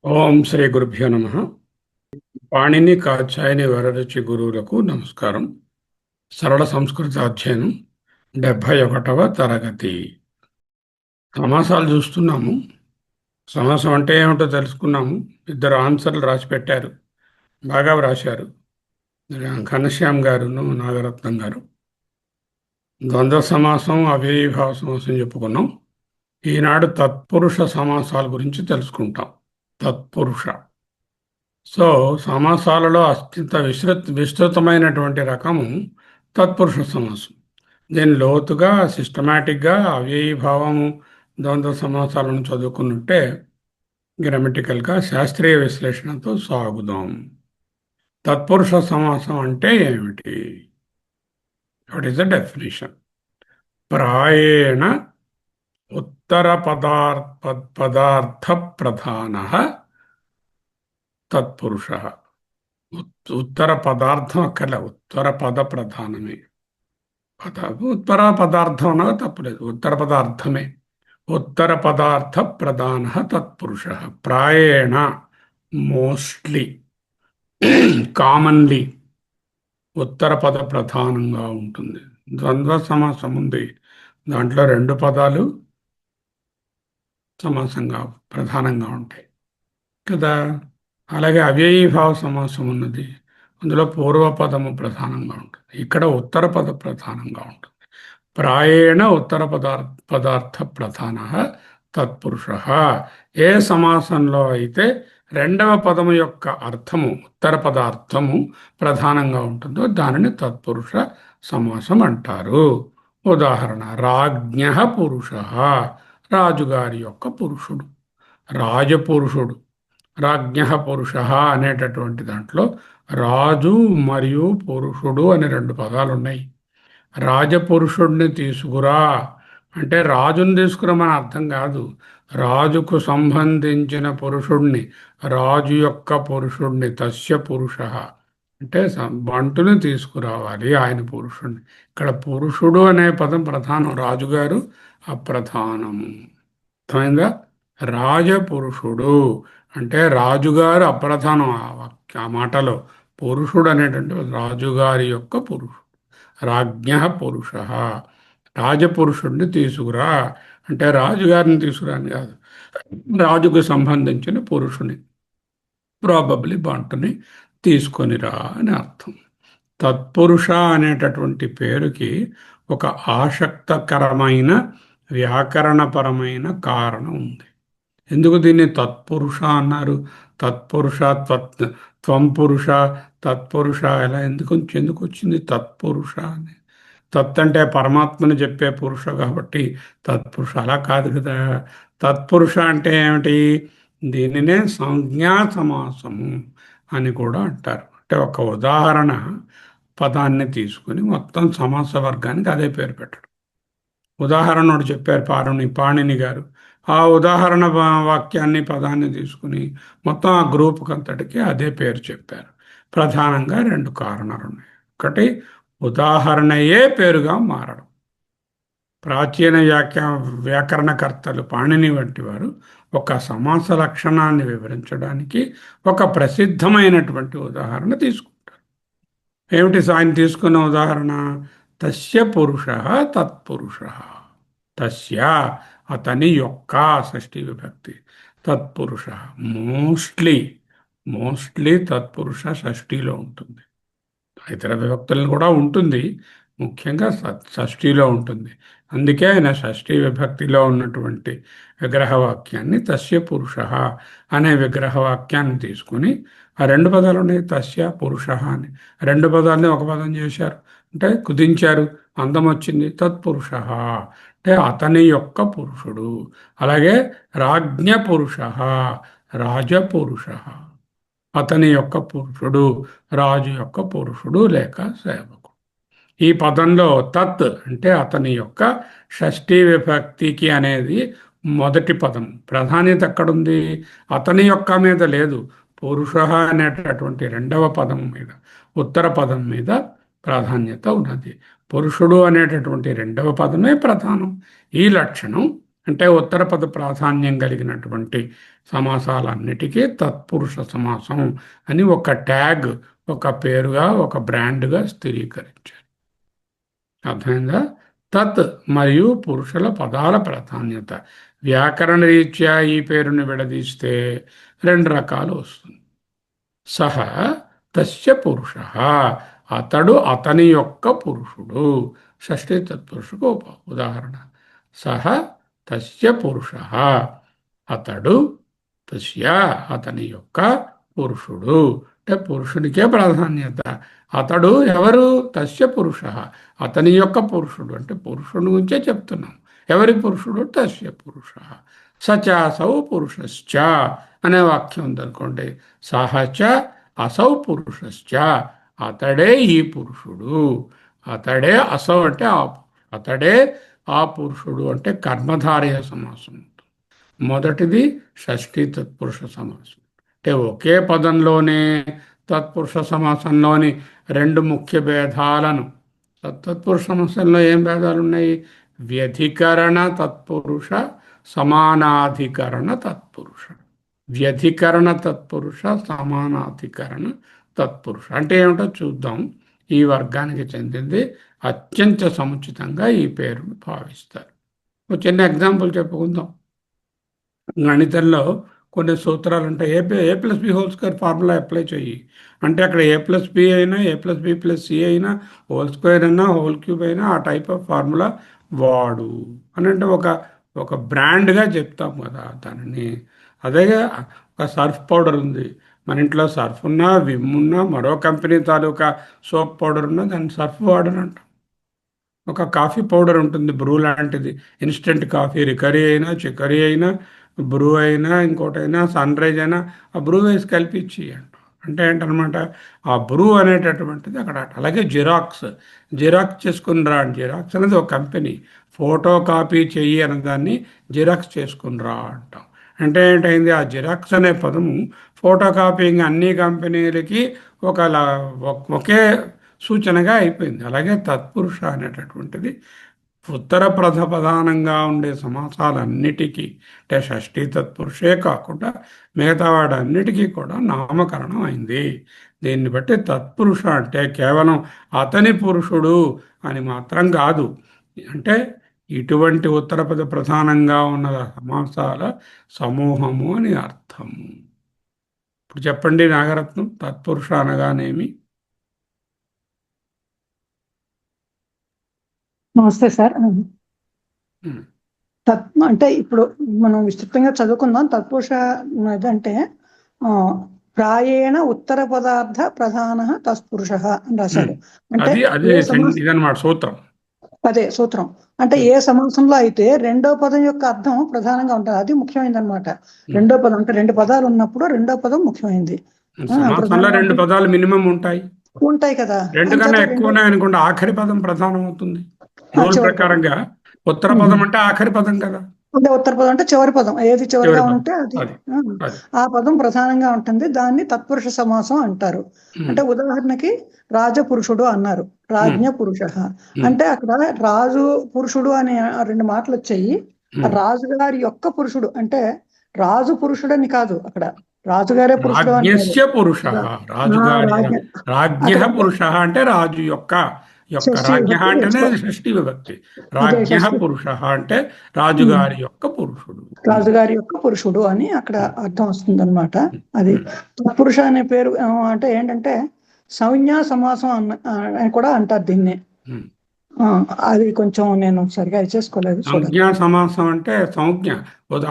ఓం శ్రీ గురుభ్యో నమ. పాణిని కాచాయని వరరుచి గురువులకు నమస్కారం. సరళ సంస్కృత అధ్యయనం 71వ తరగతి. సమాసాలు చూస్తున్నాము. సమాసం అంటే ఏమిటో తెలుసుకున్నాము. ఇద్దరు ఆన్సర్లు రాసి పెట్టారు, బాగా వ్రాశారు, ఘనశ్యామ్ గారును నాగరత్నం గారు. ద్వంద్వ సమాసం, అవ్యయీభావ సమాసం చెప్పుకున్నాం. ఈనాడు తత్పురుష సమాసాల గురించి తెలుసుకుంటాం. తత్పురుష. సో సమాసాలలో అత్యంత విస్తృతమైనటువంటి రకము తత్పురుష సమాసం. దీని లోతుగా సిస్టమేటిక్గా అవ్యయీభావము ద్వంద్వ సమాసాలను చదువుకున్నట్టే గ్రామటికల్గా శాస్త్రీయ విశ్లేషణతో సాగుదాం. తత్పురుష సమాసం అంటే ఏమిటి? What is the definition? ప్రాయేణ ఉత్తర పదార్థ ప్రధాన తత్పురుష. ఉత్తర పదార్థం అక్కర్లే, ఉత్తర పద ప్రధానమే. ఉత్తర పదార్థం అనగా తప్పులేదు, ఉత్తర పదార్థమే. ఉత్తర పదార్థ ప్రధాన తత్పురుష. ప్రాయేణ, మోస్ట్లీ, కామన్లీ ఉత్తర పద ప్రధానంగా ఉంటుంది. ద్వంద్వ సమాసం ఉంది, దాంట్లో రెండు పదాలు సమాసంగా ప్రధానంగా ఉంటాయి కదా. అలాగే అవ్యయీభావ సమాసం ఉన్నది, అందులో పూర్వపదము ప్రధానంగా ఉంటుంది. ఇక్కడ ఉత్తర పద ప్రధానంగా ఉంటుంది. ప్రాయేణ ఉత్తర పదార్థ ప్రధాన తత్పురుష. ఏ సమాసంలో అయితే రెండవ పదము యొక్క అర్థము, ఉత్తర పదార్థము ప్రధానంగా ఉంటుందో దానిని తత్పురుష సమాసం అంటారు. ఉదాహరణ: రాజ్ఞ పురుష. రాజుగారి యొక్క పురుషుడు, రాజపురుషుడు. రాజ్ఞ పురుష అనేటటువంటి దాంట్లో రాజు మరియు పురుషుడు అనే రెండు పదాలు ఉన్నాయి. రాజపురుషుడిని తీసుకురా అంటే రాజుని తీసుకురామని అర్థం కాదు. రాజుకు సంబంధించిన పురుషుడిని, రాజు యొక్క పురుషుడిని, తస్య పురుష అంటే బంటుని తీసుకురావాలి, ఆయన పురుషుడిని. ఇక్కడ పురుషుడు అనే పదం ప్రధానం, రాజుగారు అప్రధానము. అర్థమైందా? రాజపురుషుడు అంటే రాజుగారు అప్రధానం. ఆ మాటలో పురుషుడు అనేటువంటి రాజుగారి యొక్క పురుషుడు. రాజ్ఞ పురుష. రాజపురుషుడిని తీసుకురా అంటే రాజుగారిని తీసుకురా అని కాదు, రాజుకు సంబంధించిన పురుషుని, ప్రాబబ్లీ బంటుని తీసుకొనిరా అని అర్థం. తత్పురుష అనేటటువంటి పేరుకి ఒక ఆసక్తకరమైన వ్యాకరణపరమైన కారణం ఉంది. ఎందుకు దీన్ని తత్పురుష అన్నారు? తత్పురుష, త్వం పురుష, తత్పురుష ఎలా ఎందుకు వచ్చింది తత్పురుష అని? తత్ అంటే పరమాత్మని చెప్పే పురుష కాబట్టి తత్పురుష, అలా కాదు కదా. తత్పురుష అంటే ఏమిటి? దీనినే సంజ్ఞా సమాసము అని కూడా అంటారు. అంటే ఒక ఉదాహరణ పదాన్ని తీసుకుని మొత్తం సమాస వర్గానికి అదే పేరు పెట్టడం. ఉదాహరణ ఒకటి చెప్పారు పాణిని గారు. ఆ ఉదాహరణ వాక్యాన్ని, పదాన్ని తీసుకుని మొత్తం ఆ గ్రూప్కి అంతటికి అదే పేరు చెప్పారు. ప్రధానంగా రెండు కారణాలు ఉన్నాయి. ఒకటి, ఉదాహరణయే పేరుగా మారడం. ప్రాచీన వ్యాకరణకర్తలు పాణిని వంటి వారు ఒక సమాస లక్షణాన్ని వివరించడానికి ఒక ప్రసిద్ధమైనటువంటి ఉదాహరణ తీసుకుంటారు. ఏమిటి ఆయన తీసుకున్న ఉదాహరణ? తస్య పురుష తత్పురుష. తస్య అతని యొక్క, షష్ఠీ విభక్తి, తత్పురుష మోస్ట్లీ. మోస్ట్లీ తత్పురుష షష్ఠీలో ఉంటుంది, ఇతర విభక్తులను కూడా ఉంటుంది, ముఖ్యంగా షష్ఠీలో ఉంటుంది. అందుకే ఆయన షష్ఠీ విభక్తిలో ఉన్నటువంటి విగ్రహవాక్యాన్ని తస్య పురుష అనే విగ్రహవాక్యాన్ని తీసుకుని, ఆ రెండు పదాలు ఉన్నాయి, తస్య పురుష అని. రెండు పదాలని ఒక పదం చేశారు, అంటే కుదించారు, అందం వచ్చింది. తత్పురుష అంటే అతని యొక్క పురుషుడు. అలాగే రాజ్ఞ పురుష, రాజపురుష అతని యొక్క పురుషుడు, రాజు యొక్క పురుషుడు లేక సేవకుడు. ఈ పదంలో తత్ అంటే అతని యొక్క షష్ఠీ విభక్తికి అనేది మొదటి పదం. ప్రాధాన్యత ఎక్కడుంది? అతని యొక్క మీద లేదు, పురుష అనేటటువంటి రెండవ పదం మీద, ఉత్తర పదం మీద ప్రాధాన్యత ఉన్నది. పురుషుడు అనేటటువంటి రెండవ పదమే ప్రధానం. ఈ లక్షణం అంటే ఉత్తర పద ప్రాధాన్యం కలిగినటువంటి సమాసాలన్నిటికీ తత్పురుష సమాసం అని ఒక ట్యాగ్, ఒక పేరుగా, ఒక బ్రాండ్గా స్థిరీకరించారు. అర్థమైందా? తత్ మరియు పురుషుల పదాల ప్రాధాన్యత. వ్యాకరణ రీత్యా ఈ పేరుని విడదీస్తే రెండు రకాలు వస్తుంది. సహ తస్య పురుష, అతడు అతని యొక్క పురుషుడు. షష్ఠీ తత్పురుషుకు ఉదాహరణ. సహ తస్య పురుష, అతడు, తస్య అతని యొక్క పురుషుడు. అంటే పురుషునికే ప్రాధాన్యత. అతడు ఎవరు? తస్య పురుష, అతని యొక్క పురుషుడు. అంటే పురుషుని గురించే చెప్తున్నాం. ఎవరి పురుషుడు? తస్య పురుష. సచాసౌ పురుషశ్చ అనే వాక్యం ఉందనుకోండి. సహచ అసౌ పురుషశ్చ, అతడే ఈ పురుషుడు. అతడే అసౌ అంటే అతడే ఆ పురుషుడు అంటే కర్మధారయ సమాసం. మొదటిది షష్ఠీ తత్పురుష సమాసం. అంటే ఒకే పదంలోనే తత్పురుష సమాసంలోని రెండు ముఖ్య భేదాలను, తత్పురుష సమాసంలో ఏం భేదాలు ఉన్నాయి? వ్యధికరణ తత్పురుష, సమానాధికరణ తత్పురుష. వ్యధికరణ తత్పురుష, సమానాధికరణ తత్పురుష అంటే ఏమిటో చూద్దాం. ఈ వర్గానికి చెందింది. అత్యంత సముచితంగా ఈ పేరును భావిస్తారు. ఒక చిన్న ఎగ్జాంపుల్ చెప్పుకుందాం. గణితంలో కొన్ని సూత్రాలు ఉంటాయి. ఏ+బి హోల్ స్క్వేర్ ఫార్ములా అప్లై చెయ్యి అంటే అక్కడ ఏ+బి అయినా, ఏ+బి+సి అయినా, హోల్ స్క్వేర్ అయినా, హోల్ క్యూబ్ అయినా ఆ టైప్ ఆఫ్ ఫార్ములా వాడు అని అంటే ఒక బ్రాండ్గా చెప్తాం కదా దానిని. అదే ఒక సర్ఫ్ పౌడర్ ఉంది. మన ఇంట్లో సర్ఫ్ ఉన్నా, విమ్ ఉన్నా, మరో కంపెనీ తాలూకా సోప్ పౌడర్ ఉన్నా దాన్ని సర్ఫ్ వాడని అంటాం. ఒక కాఫీ పౌడర్ ఉంటుంది, బ్రూ లాంటిది. ఇన్స్టెంట్ కాఫీ, రికరీ అయినా, చికరీ అయినా, బ్రూ అయినా, ఇంకోటైనా, సన్ రైజ్ అయినా ఆ బ్రూ వేసి కలిపించి అంటాం. అంటే ఏంటనమాట, ఆ బ్రూ అనేటటువంటిది అక్కడ. అలాగే జిరాక్స్ చేసుకుని రా. జిరాక్స్ అనేది ఒక కంపెనీ. ఫోటో కాపీ చెయ్యి అనే దాన్ని జిరాక్స్ చేసుకుని రా అంటాం. అంటే ఏంటైంది, ఆ జిరాక్స్ అనే పదము ఫోటో కాపీయింగ్ అన్ని కంపెనీలకి ఒకే సూచనగా అయిపోయింది. అలాగే తత్పురుష అనేటటువంటిది ఉత్తర ప్రధానంగా ఉండే సమాసాలన్నిటికీ, అంటే షష్ఠీ తత్పురుషే కాకుండా మిగతా వాడన్నిటికీ కూడా నామకరణం అయింది. దీన్ని బట్టి తత్పురుష అంటే కేవలం అతని పురుషుడు అని మాత్రం కాదు. అంటే ఇటువంటి ఉత్తర పద ప్రధానంగా ఉన్న సమాసాల సమూహము అని అర్థము. ఇప్పుడు చెప్పండి నాగరత్నం, తత్పురుష అనగానేమి? నమస్తే సార్. అంటే ఇప్పుడు మనం విస్తృతంగా చదువుకుందాం. తత్పురుష అంటే ప్రాయేణ ఉత్తర పదార్థ ప్రధాన తత్పురుష అని రాశాడు. అంటే ఇదన్నమాట సూత్రం. అదే సూత్రం. అంటే ఏ సమాసంలో అయితే రెండో పదం యొక్క అర్థం ప్రధానంగా ఉంటుంది, అది ముఖ్యమైనది అనమాట. రెండో పదం అంటే రెండు పదాలు ఉన్నప్పుడు రెండో పదం ముఖ్యమైనది. సమాసంలో రెండు పదాలు మినిమం ఉంటాయి కదా. రెండు కన్నా ఎక్కువ ఉన్నాయనుకోండి ఆఖరి పదం ప్రధానం అవుతుంది. రూల్ ప్రకారంగా ఉత్తర పదం అంటే ఆఖరి పదం కదా. అంటే ఉత్తర పదం అంటే చివరి పదం, ఏది చివరిగా ఉంటే అది ఆ పదం ప్రధానంగా ఉంటుంది. దాన్ని తత్పురుష సమాసం అంటారు. అంటే ఉదాహరణకి రాజపురుషుడు అన్నారు, రాజ్ఞ పురుష. అంటే అక్కడ రాజు పురుషుడు అనే రెండు మాటలు వచ్చాయి. రాజుగారి యొక్క పురుషుడు అంటే రాజు పురుషుడు అని కాదు, అక్కడ రాజుగారే పురుషుడు పురుష అంటే రాజు యొక్క రాజ్ఞ అంటేనే షష్ఠీ విభక్తి. రాజ్ఞ పురుష అంటే రాజుగారి యొక్క పురుషుడు అని అక్కడ అర్థం వస్తుంది అనమాట. అది తత్పురుష అనే పేరు అంటే ఏంటంటే సంజ్ఞా సమాసం అని కూడా అంటారు దీన్ని. అది కొంచెం నేను సరిగా చేసుకోలేదు. సంజ్ఞా సమాసం అంటే సంజ్ఞ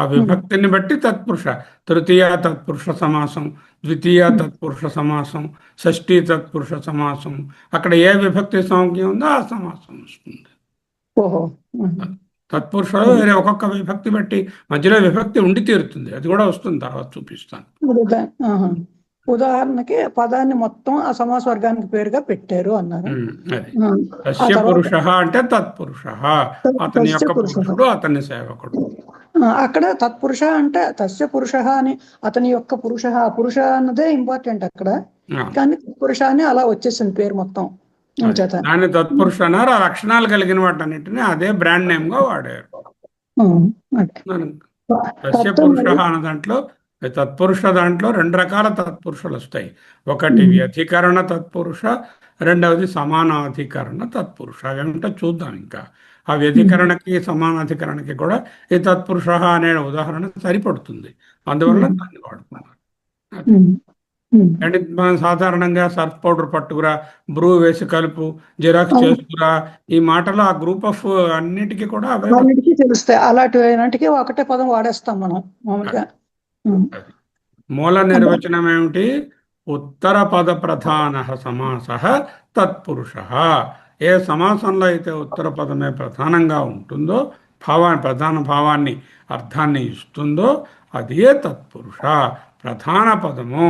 ఆ విభక్తిని బట్టి తత్పురుష. తృతీయ తత్పురుష సమాసం, ద్వితీయ తత్పురుష సమాసం, షష్ఠీ తత్పురుష సమాసం. అక్కడ ఏ విభక్తి సంజ్ఞ ఉందో ఆ సమాసం వస్తుంది. ఓహో. తత్పురుషుడు వేరే ఒక్కొక్క విభక్తి బట్టి మధ్యలో విభక్తి ఉండి తీరుతుంది, అది కూడా వస్తుంది, తర్వాత చూపిస్తాను. ఉదాహరణకి పదాన్ని మొత్తం ఆ సమాస వర్గానికి పేరుగా పెట్టారు అన్నారు. తస్య పురుష అంటే తత్పురుష, అతని యొక్క పురుషుడు, అతని సేవకుడు. అక్కడ తత్పురుష అంటే తస్య పురుష అని, అతని యొక్క పురుష అన్నదే ఇంపార్టెంట్ అక్కడ. కానీ తత్పురుష అని అలా వచ్చేసింది పేరు మొత్తం. దాన్ని తత్పురుష అన్నారు. ఆ లక్షణాలు కలిగిన వాటన్నిటిని అదే బ్రాండ్ నేమ్ గా వాడారు. అదే మనం తస్య తత్వం పురుష మరి. అన్న దాంట్లో తత్పురుష దాంట్లో రెండు రకాల తత్పురుషులు వస్తాయి. ఒకటి వ్యధికరణ తత్పురుష, రెండవది సమానాధికరణ తత్పురుష. అవేమిటో చూద్దాం. ఇంకా ఆ వ్యధికరణకి సమానాధికరణకి కూడా ఈ తత్పురుష అనే ఉదాహరణ సరిపడుతుంది. అందువల్ల దాన్ని వాడుకున్నాను. అది. అంటే మనం సాధారణంగా సర్ఫ్ పౌడర్ పట్టుకురా, బ్రూ వేసి కలుపు, జిరాక్స్ చేసుకురా, ఈ మాటలు ఆ గ్రూప్ ఆఫ్ అన్నిటికీ కూడా అవే అన్నిటికీ తెలుస్తాయి. అలాంటికి ఒకటే పదం వాడేస్తాం మనం మామూలుగా. అది. మూల నిర్వచనం ఏమిటి? ఉత్తర పద ప్రధాన సమాస తత్పురుష. ఏ సమాసంలో అయితే ఉత్తర పదమే ప్రధానంగా ఉంటుందో, ప్రధాన భావాన్ని, అర్థాన్ని ఇస్తుందో అదే తత్పురుష. ప్రధాన పదము,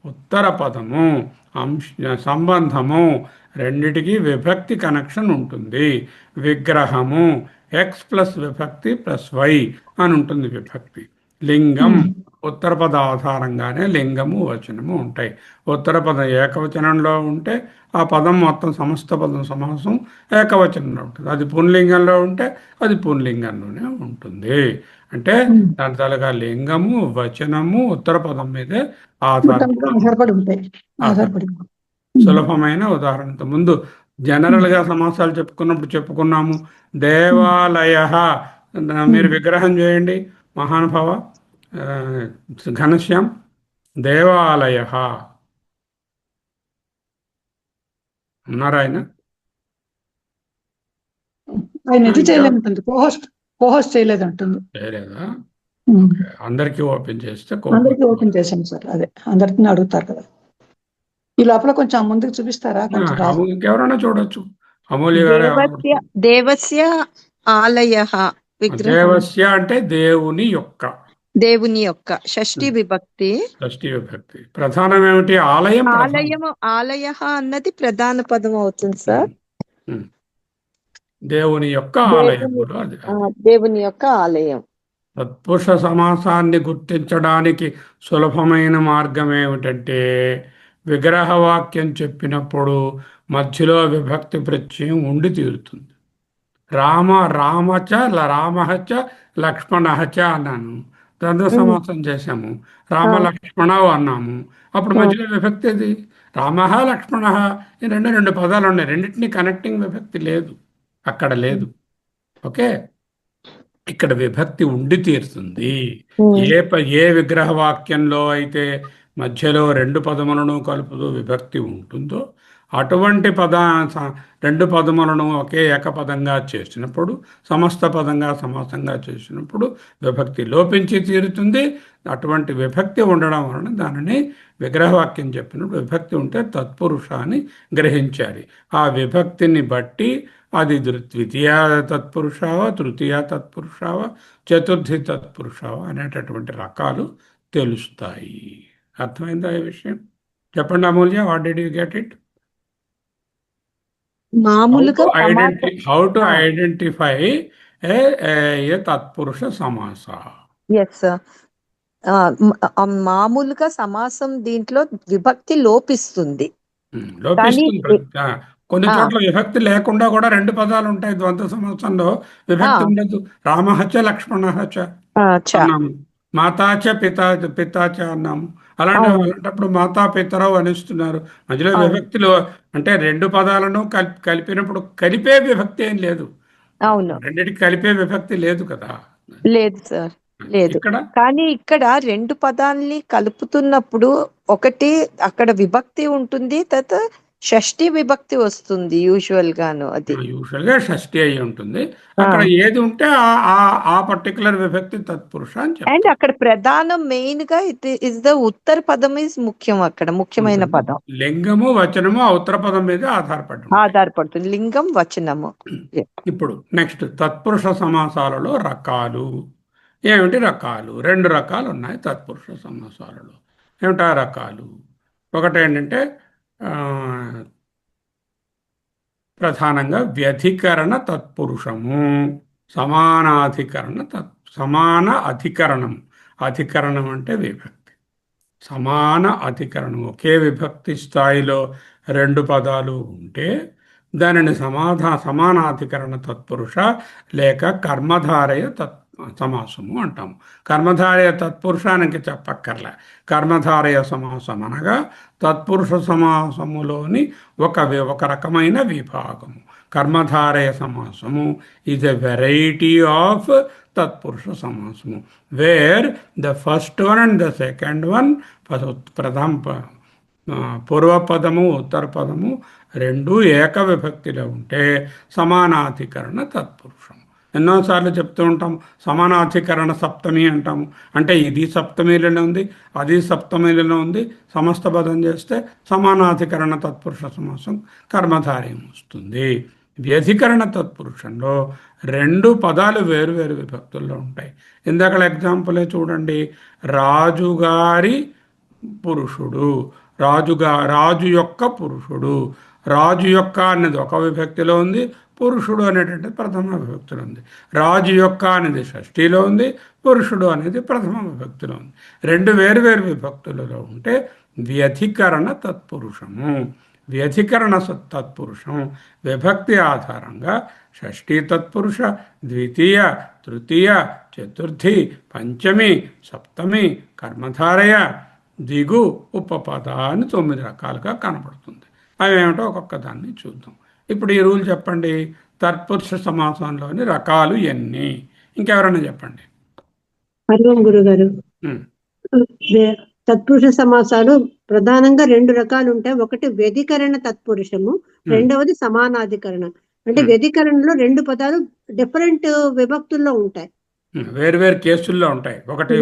ఉత్తర పదము, సంబంధము రెండిటికి విభక్తి కనెక్షన్ ఉంటుంది. విగ్రహము ఎక్స్ ప్లస్ విభక్తి ప్లస్ వై అని ఉంటుంది విభక్తి. లింగం ఉత్తర పద ఆధారంగానే లింగము వచనము ఉంటాయి. ఉత్తర పదం ఏకవచనంలో ఉంటే ఆ పదం మొత్తం సమస్త పదం సమాసం ఏకవచనంలో ఉంటుంది. అది పుంలింగంలో ఉంటే అది పుంలింగంలోనే ఉంటుంది. అంటే దాని తాలూకా లింగము వచనము ఉత్తర పదం మీదే ఆధారపడి ఉంటాయి. ఆధారపడి. సులభమైన ఉదాహరణతో ముందు జనరల్గా సమాసాలు చెప్పుకున్నాము. దేవాలయ, మీరు విగ్రహం చేయండి మహానుభావ. ఘనశ్యాం, దేవాలయ ఉన్నారా ఆయన? ఆయన ఇది చేయలేదంటుంది, కోహోస్ట్ చేయలేదంటుంది. చేయలేదా? అందరికీ ఓపెన్ చేస్తే అందరికీ ఓపెన్ చేశాను సార్. అదే అందరికీ అడుగుతారు కదా. ఈ లోపల కొంచెం ముందుకు చూపిస్తారా? కొంచెం ఇంకెవరైనా చూడొచ్చు. అమూల్య గారు. దేవస్య ఆలయ దేవస్య అంటే దేవుని యొక్క, దేవుని యొక్క షష్ఠి విభక్తి. షష్ఠి విభక్తి. ప్రధానం ఏమిటి? ఆలయం. ఆలయ అన్నది ప్రధాన పదం అవుతుంది సార్. దేవుని యొక్క ఆలయములు. అది దేవుని యొక్క ఆలయం. తత్పురుష సమాసాన్ని గుర్తించడానికి సులభమైన మార్గం ఏమిటంటే, విగ్రహవాక్యం చెప్పినప్పుడు మధ్యలో విభక్తి ప్రత్యయం ఉండి తీరుతుంది. రామచ రామహచ లక్ష్మణహచ అన్నాను, ద్వంద్వ సమాసం చేశాము. రామ లక్ష్మణ అన్నాము, అప్పుడు మధ్యలో విభక్తి అది రామ లక్ష్మణ. ఈ రెండు పదాలు ఉన్నాయి, రెండింటినీ కనెక్టింగ్ విభక్తి లేదు, అక్కడ లేదు. ఓకే, ఇక్కడ విభక్తి ఉండి తీరుతుంది. ఏ విగ్రహ వాక్యంలో అయితే మధ్యలో రెండు పదములను కలుపుతూ విభక్తి ఉంటుందో అటువంటి రెండు పదములను ఒకే ఏకపదంగా చేసినప్పుడు, సమస్త పదంగా సమాసంగా చేసినప్పుడు విభక్తి లోపించి తీరుతుంది. అటువంటి విభక్తి ఉండడం వలన దానిని విగ్రహవాక్యం చెప్పినప్పుడు విభక్తి ఉంటే తత్పురుష అని గ్రహించాలి. ఆ విభక్తిని బట్టి అది ద్వితీయ తత్పురుషావా, తృతీయ తత్పురుషావా, చతుర్థి తత్పురుషావా అనేటటువంటి రకాలు తెలుస్తాయి. అర్థమైందా ఈ విషయం? చెప్పండి Amulya, what did you get it? మామూలుగా హౌ టు ఐడెంటిఫై ఏ తత్పురుష సమాస? ఎస్, మామూలుగా సమాసం దీంట్లో విభక్తి లోపిస్తుంది. కొన్ని చోట్ల విభక్తి లేకుండా కూడా రెండు పదాలు ఉంటాయి. ద్వంద్వ సమాసంలో విభక్తి ఉండదు. రామహచ లక్ష్మణహచ అన్నాము, మాతాచ పితాచ అన్నాము. అలాంటప్పుడు మాతా పితరవు అనిస్తున్నారు. మధ్యలో విభక్తిలో అంటే రెండు పదాలను కలిపినప్పుడు కలిపే విభక్తి ఏం లేదు. అవును, రెండింటికి కలిపే విభక్తి లేదు కదా. లేదు సార్, లేదు. కానీ ఇక్కడ రెండు పదాలని కలుపుతున్నప్పుడు ఒకటి అక్కడ విభక్తి ఉంటుంది, తర్వాత షష్ఠి విభక్తి వస్తుంది యూజువల్ గాను. అది యూజువల్ గా షష్ఠి అయి ఉంటుంది. అక్కడ ఏది ఉంటే ఆ పర్టికులర్ విభక్తి తత్పురుష అని చెప్పారు. అండ్ అక్కడ ప్రధానం మెయిన్ గా ఇస్ ద ఉత్తర పదం ఇస్ ముఖ్యం. అక్కడ ముఖ్యమైన పదం లింగము వచనము ఆ ఉత్తర పదం మీద ఆధారపడుతుంది. లింగం వచనము. ఇప్పుడు నెక్స్ట్ తత్పురుష సమాసాలలో రకాలు ఏమిటి? రకాలు రెండు రకాలు ఉన్నాయి తత్పురుష సమాసాలలో. ఏమిటా రకాలు? ఒకటి ఏంటంటే ప్రధానంగా వ్యధికరణ తత్పురుషము, సమాన అధికరణం. అధికరణం అంటే విభక్తి. సమాన అధికరణం, ఒకే విభక్తి స్థాయిలో రెండు పదాలు ఉంటే దానిని సమానాధికరణ తత్పురుష లేక కర్మధారయ సమాసము అంటాము. కర్మధారయ తత్పురుషానికి చెప్పక్కర్లే. కర్మధారయ సమాసం అనగా తత్పురుష సమాసములోని ఒక రకమైన విభాగము. కర్మధారయ సమాసము ఈజ్ ఎ వెరైటీ ఆఫ్ తత్పురుష సమాసము, where the first one and the second one, పూర్వపదము ఉత్తర పదము రెండు ఏకవిభక్తిలో ఉంటే సమానాధికరణ తత్పురుషం. ఎన్నోసార్లు చెప్తూ ఉంటాం, సమానాధికరణ సప్తమి అంటాము. అంటే ఇది సప్తమిలోనే ఉంది, అది సప్తమిలోనే ఉంది, సమస్త పదం చేస్తే సమానాధికరణ తత్పురుష సమాసం కర్మధారయం వస్తుంది. వ్యధికరణ తత్పురుషంలో రెండు పదాలు వేరువేరు విభక్తుల్లో ఉంటాయి. ఇందాక ఎగ్జాంపులే చూడండి, రాజుగారి పురుషుడు, రాజు యొక్క పురుషుడు. రాజు యొక్క అనేది ఒక విభక్తిలో ఉంది, పురుషుడు అనేటువంటి ప్రథమ విభక్తిలో ఉంది. రాజు యొక్క అనేది షష్ఠిలో ఉంది, పురుషుడు అనేది ప్రథమ విభక్తిలో ఉంది. రెండు వేరు విభక్తులలో ఉంటే వ్యధికరణ తత్పురుషము. వ్యధికరణ తత్పురుషం విభక్తి ఆధారంగా షష్ఠీ తత్పురుష, ద్వితీయ, తృతీయ, చతుర్థి, పంచమి, సప్తమి, కర్మధారయ, దిగు, ఉపపద అని 9 రకాలుగా కనపడుతుంది. అవేమిటో ఒక్కొక్క దాన్ని చూద్దాం. ఇప్పుడు ఈ రూల్ చెప్పండి, తత్పురుష సమాసంలోని రకాలు ఎన్ని? ఇంకెవరైనా చెప్పండి. హరిఓం గురుగారు. తత్పురుష సమాసాలు ప్రధానంగా 2 రకాలు ఉంటాయి. ఒకటి వ్యధికరణ తత్పురుషము, రెండవది సమానాధికరణ. అంటే వ్యధికరణలో 2 పదాలు డిఫరెంట్ విభక్తుల్లో ఉంటాయి, వేరు కేసుల్లో ఉంటాయి. ఒకటి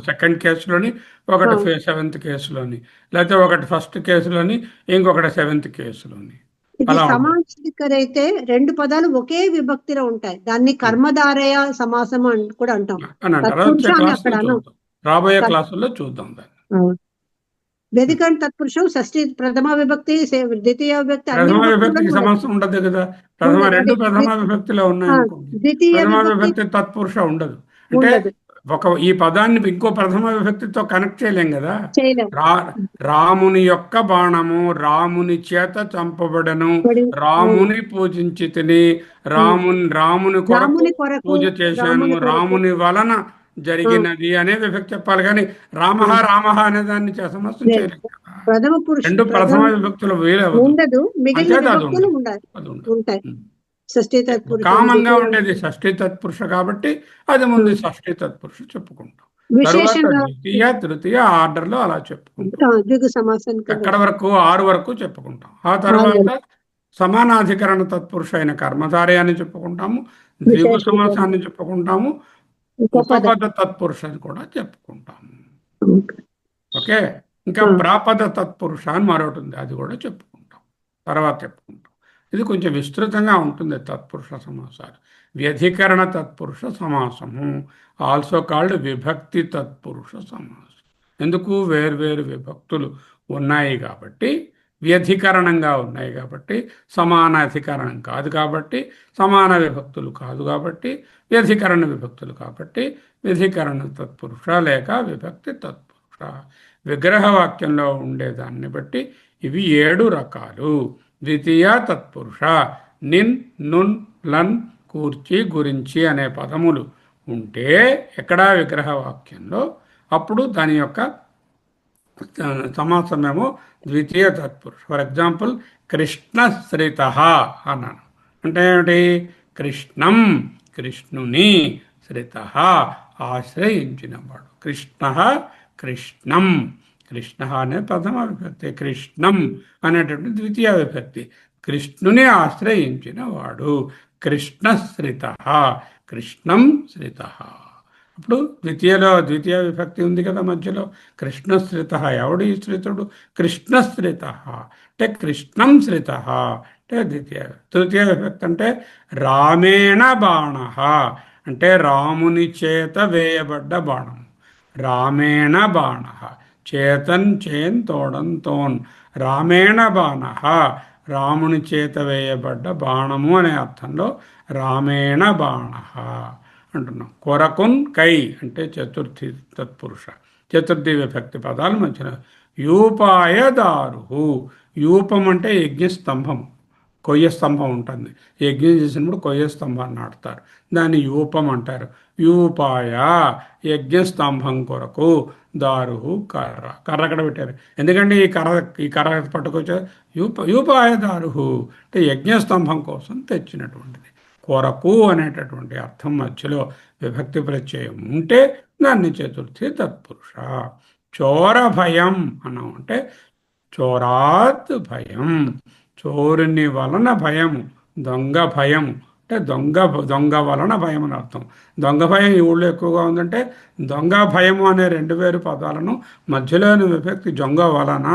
సెకండ్ కేసులోని, ఒకటి 7th కేసులోని, లేకపోతే ఒకటి ఫస్ట్ కేసులోని, ఇంకొకటి 7th కేసులోని. సమానాధికర అయితే 2 పదాలు ఒకే విభక్తిలో ఉంటాయి. దాన్ని కర్మధారయ సమాసం అని కూడా అంటాం. రాబోయే క్లాసుల్లో చూద్దాం దాన్ని. వ్యధికరణ తత్పురుషం షష్ఠి, ప్రథమ విభక్తి, ద్వితీయ విభక్తి, ప్రథమ విభక్తికి సమాసం ఉండదు కదా. రెండు ప్రథమ విభక్తిలో ఉన్నాయి, ప్రథమ విభక్తి తత్పురుష ఉండదు. అంటే ఈ పదాన్ని ఇంకో ప్రథమ విభక్తితో కనెక్ట్ చేయలేం కదా. రాముని యొక్క బాణము, రాముని చేత చంపబడను, రాముని పూజించి తిని, రాముని కొరకు పూజ చేశాను, రాముని వలన జరిగినది అనే విభక్తి చెప్పాలి. కానీ రామ అనే దాన్ని సమస్య చేయలేదు. రెండు ప్రథమ విభక్తులు కామన్ గా ఉండేది షష్ఠీ తత్పురుష కాబట్టి అది ముందు షష్ఠీ తత్పురుష చెప్పుకుంటాం. తర్వాత ద్వితీయ, తృతీయ ఆర్డర్ లో అలా చెప్పుకుంటాం. ఎక్కడ వరకు 6 వరకు చెప్పుకుంటాం. ఆ తర్వాత సమానాధికరణ తత్పురుష అయిన కర్మధారయ అని చెప్పుకుంటాము, ద్విగు సమాసాన్ని చెప్పుకుంటాము, ఉపపద తత్పురుషాన్ని కూడా చెప్పుకుంటాము. ఓకే, ఇంకా ప్రాపద తత్పురుష అని మరొకటి ఉంది, అది కూడా చెప్పుకుంటాం, తర్వాత చెప్పుకుంటాం. ఇది కొంచెం విస్తృతంగా ఉంటుంది తత్పురుష సమాసాలు. వ్యధికరణ తత్పురుష సమాసము, ఆల్సో కాల్డ్ విభక్తి తత్పురుష సమాసం. ఎందుకు? వేర్వేరు విభక్తులు ఉన్నాయి కాబట్టి, వ్యధికరణంగా ఉన్నాయి కాబట్టి, సమానాధికరణం కాదు కాబట్టి, సమాన విభక్తులు కాదు కాబట్టి, వ్యధికరణ విభక్తులు కాబట్టి వ్యధికరణ తత్పురుష లేక విభక్తి తత్పురుష. విగ్రహవాక్యంలో ఉండేదాన్ని బట్టి ఇవి 7 రకాలు. ద్వితీయ తత్పురుష, నిన్, నున్, లన్, కూర్చి, గురించి అనే పదములు ఉంటే ఎక్కడా విగ్రహవాక్యంలో, అప్పుడు దాని యొక్క సమాసమేమో ద్వితీయ తత్పురుష. ఫర్ ఎగ్జాంపుల్, కృష్ణశ్రిత అన్నాను అంటే ఏమిటి? కృష్ణం, కృష్ణుని, శ్రిత ఆశ్రయించినవాడు. కృష్ణం, కృష్ణ అనే ప్రథమ విభక్తి, కృష్ణం అనేటువంటి ద్వితీయ విభక్తి. కృష్ణుని ఆశ్రయించిన వాడు. కృష్ణశ్రిత, కృష్ణం శ్రిత. అప్పుడు ద్వితీయ విభక్తి ఉంది కదా మధ్యలో, కృష్ణశ్రిత. ఎవడు ఈ శ్రితుడు? కృష్ణశ్రిత అంటే కృష్ణం శ్రిత అంటే తృతీయ విభక్తి అంటే రామేణ బాణ అంటే రాముని చేత వేయబడ్డ బాణం. రామేణ బాణ, చేతన్ చేన్ తోడన్ తోన్, రామేణ బాణ రాముని చేత వేయబడ్డ బాణము అనే అర్థంలో రామేణ బాణ అంటున్నాం. కొరకున్ కై అంటే చతుర్థి తత్పురుష, చతుర్థి విభక్తి పదాలు మధ్యన. యూపాయ దారు, యూపం అంటే యజ్ఞస్తంభం, కొయ్య స్తంభం ఉంటుంది. యజ్ఞం చేసినప్పుడు కొయ్య స్తంభాన్ని నాటుతారు, దాన్ని యూపం అంటారు. యూపాయ యజ్ఞస్తంభం కొరకు, దారు కర్ర, కర్ర అక్కడ పెట్టారు. ఎందుకంటే ఈ కర్ర పట్టుకొచ్చారు. యూపాయ దారుహు అంటే యజ్ఞస్తంభం కోసం తెచ్చినటువంటిది. కొరకు అనేటటువంటి అర్థం మధ్యలో విభక్తి ప్రత్యయం ఉంటే దాన్ని చతుర్థి తత్పురుష. చోర భయం అన్నాం అంటే చోరాత్ భయం, చోరుని వలన భయము, దొంగ భయము అంటే దొంగ వలన భయం అని అర్థం. దొంగ భయం ఈ ఊళ్ళో ఎక్కువగా ఉందంటే దొంగ భయము అనే 2 పదాలను మధ్యలోని విభక్తి జొంగ వలన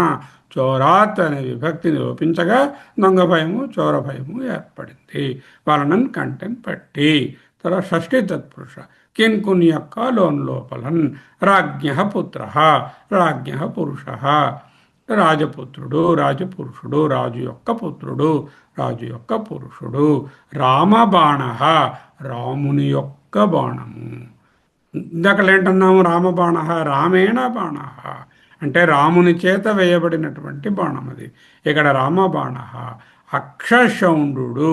చోరాత్ అనే విభక్తిని లోపించగా దొంగ భయము చోర భయము ఏర్పడింది. వలనన్ కంటెన్ పట్టి. తర్వాత షష్ఠీ తత్పురుష కిన్కున్ యొక్క లోపలన్, రాజ్ఞ పుత్ర, రాజ్ఞ పురుష, రాజపుత్రుడు, రాజపురుషుడు, రాజు యొక్క పుత్రుడు, రాజు యొక్క పురుషుడు. రామబాణ, రాముని యొక్క బాణము. ఇందాకలు ఏంటన్నాము? రామబాణ, రామేణ బాణ అంటే రాముని చేత వేయబడినటువంటి బాణం అది. ఇక్కడ రామబాణ. అక్షశౌండు,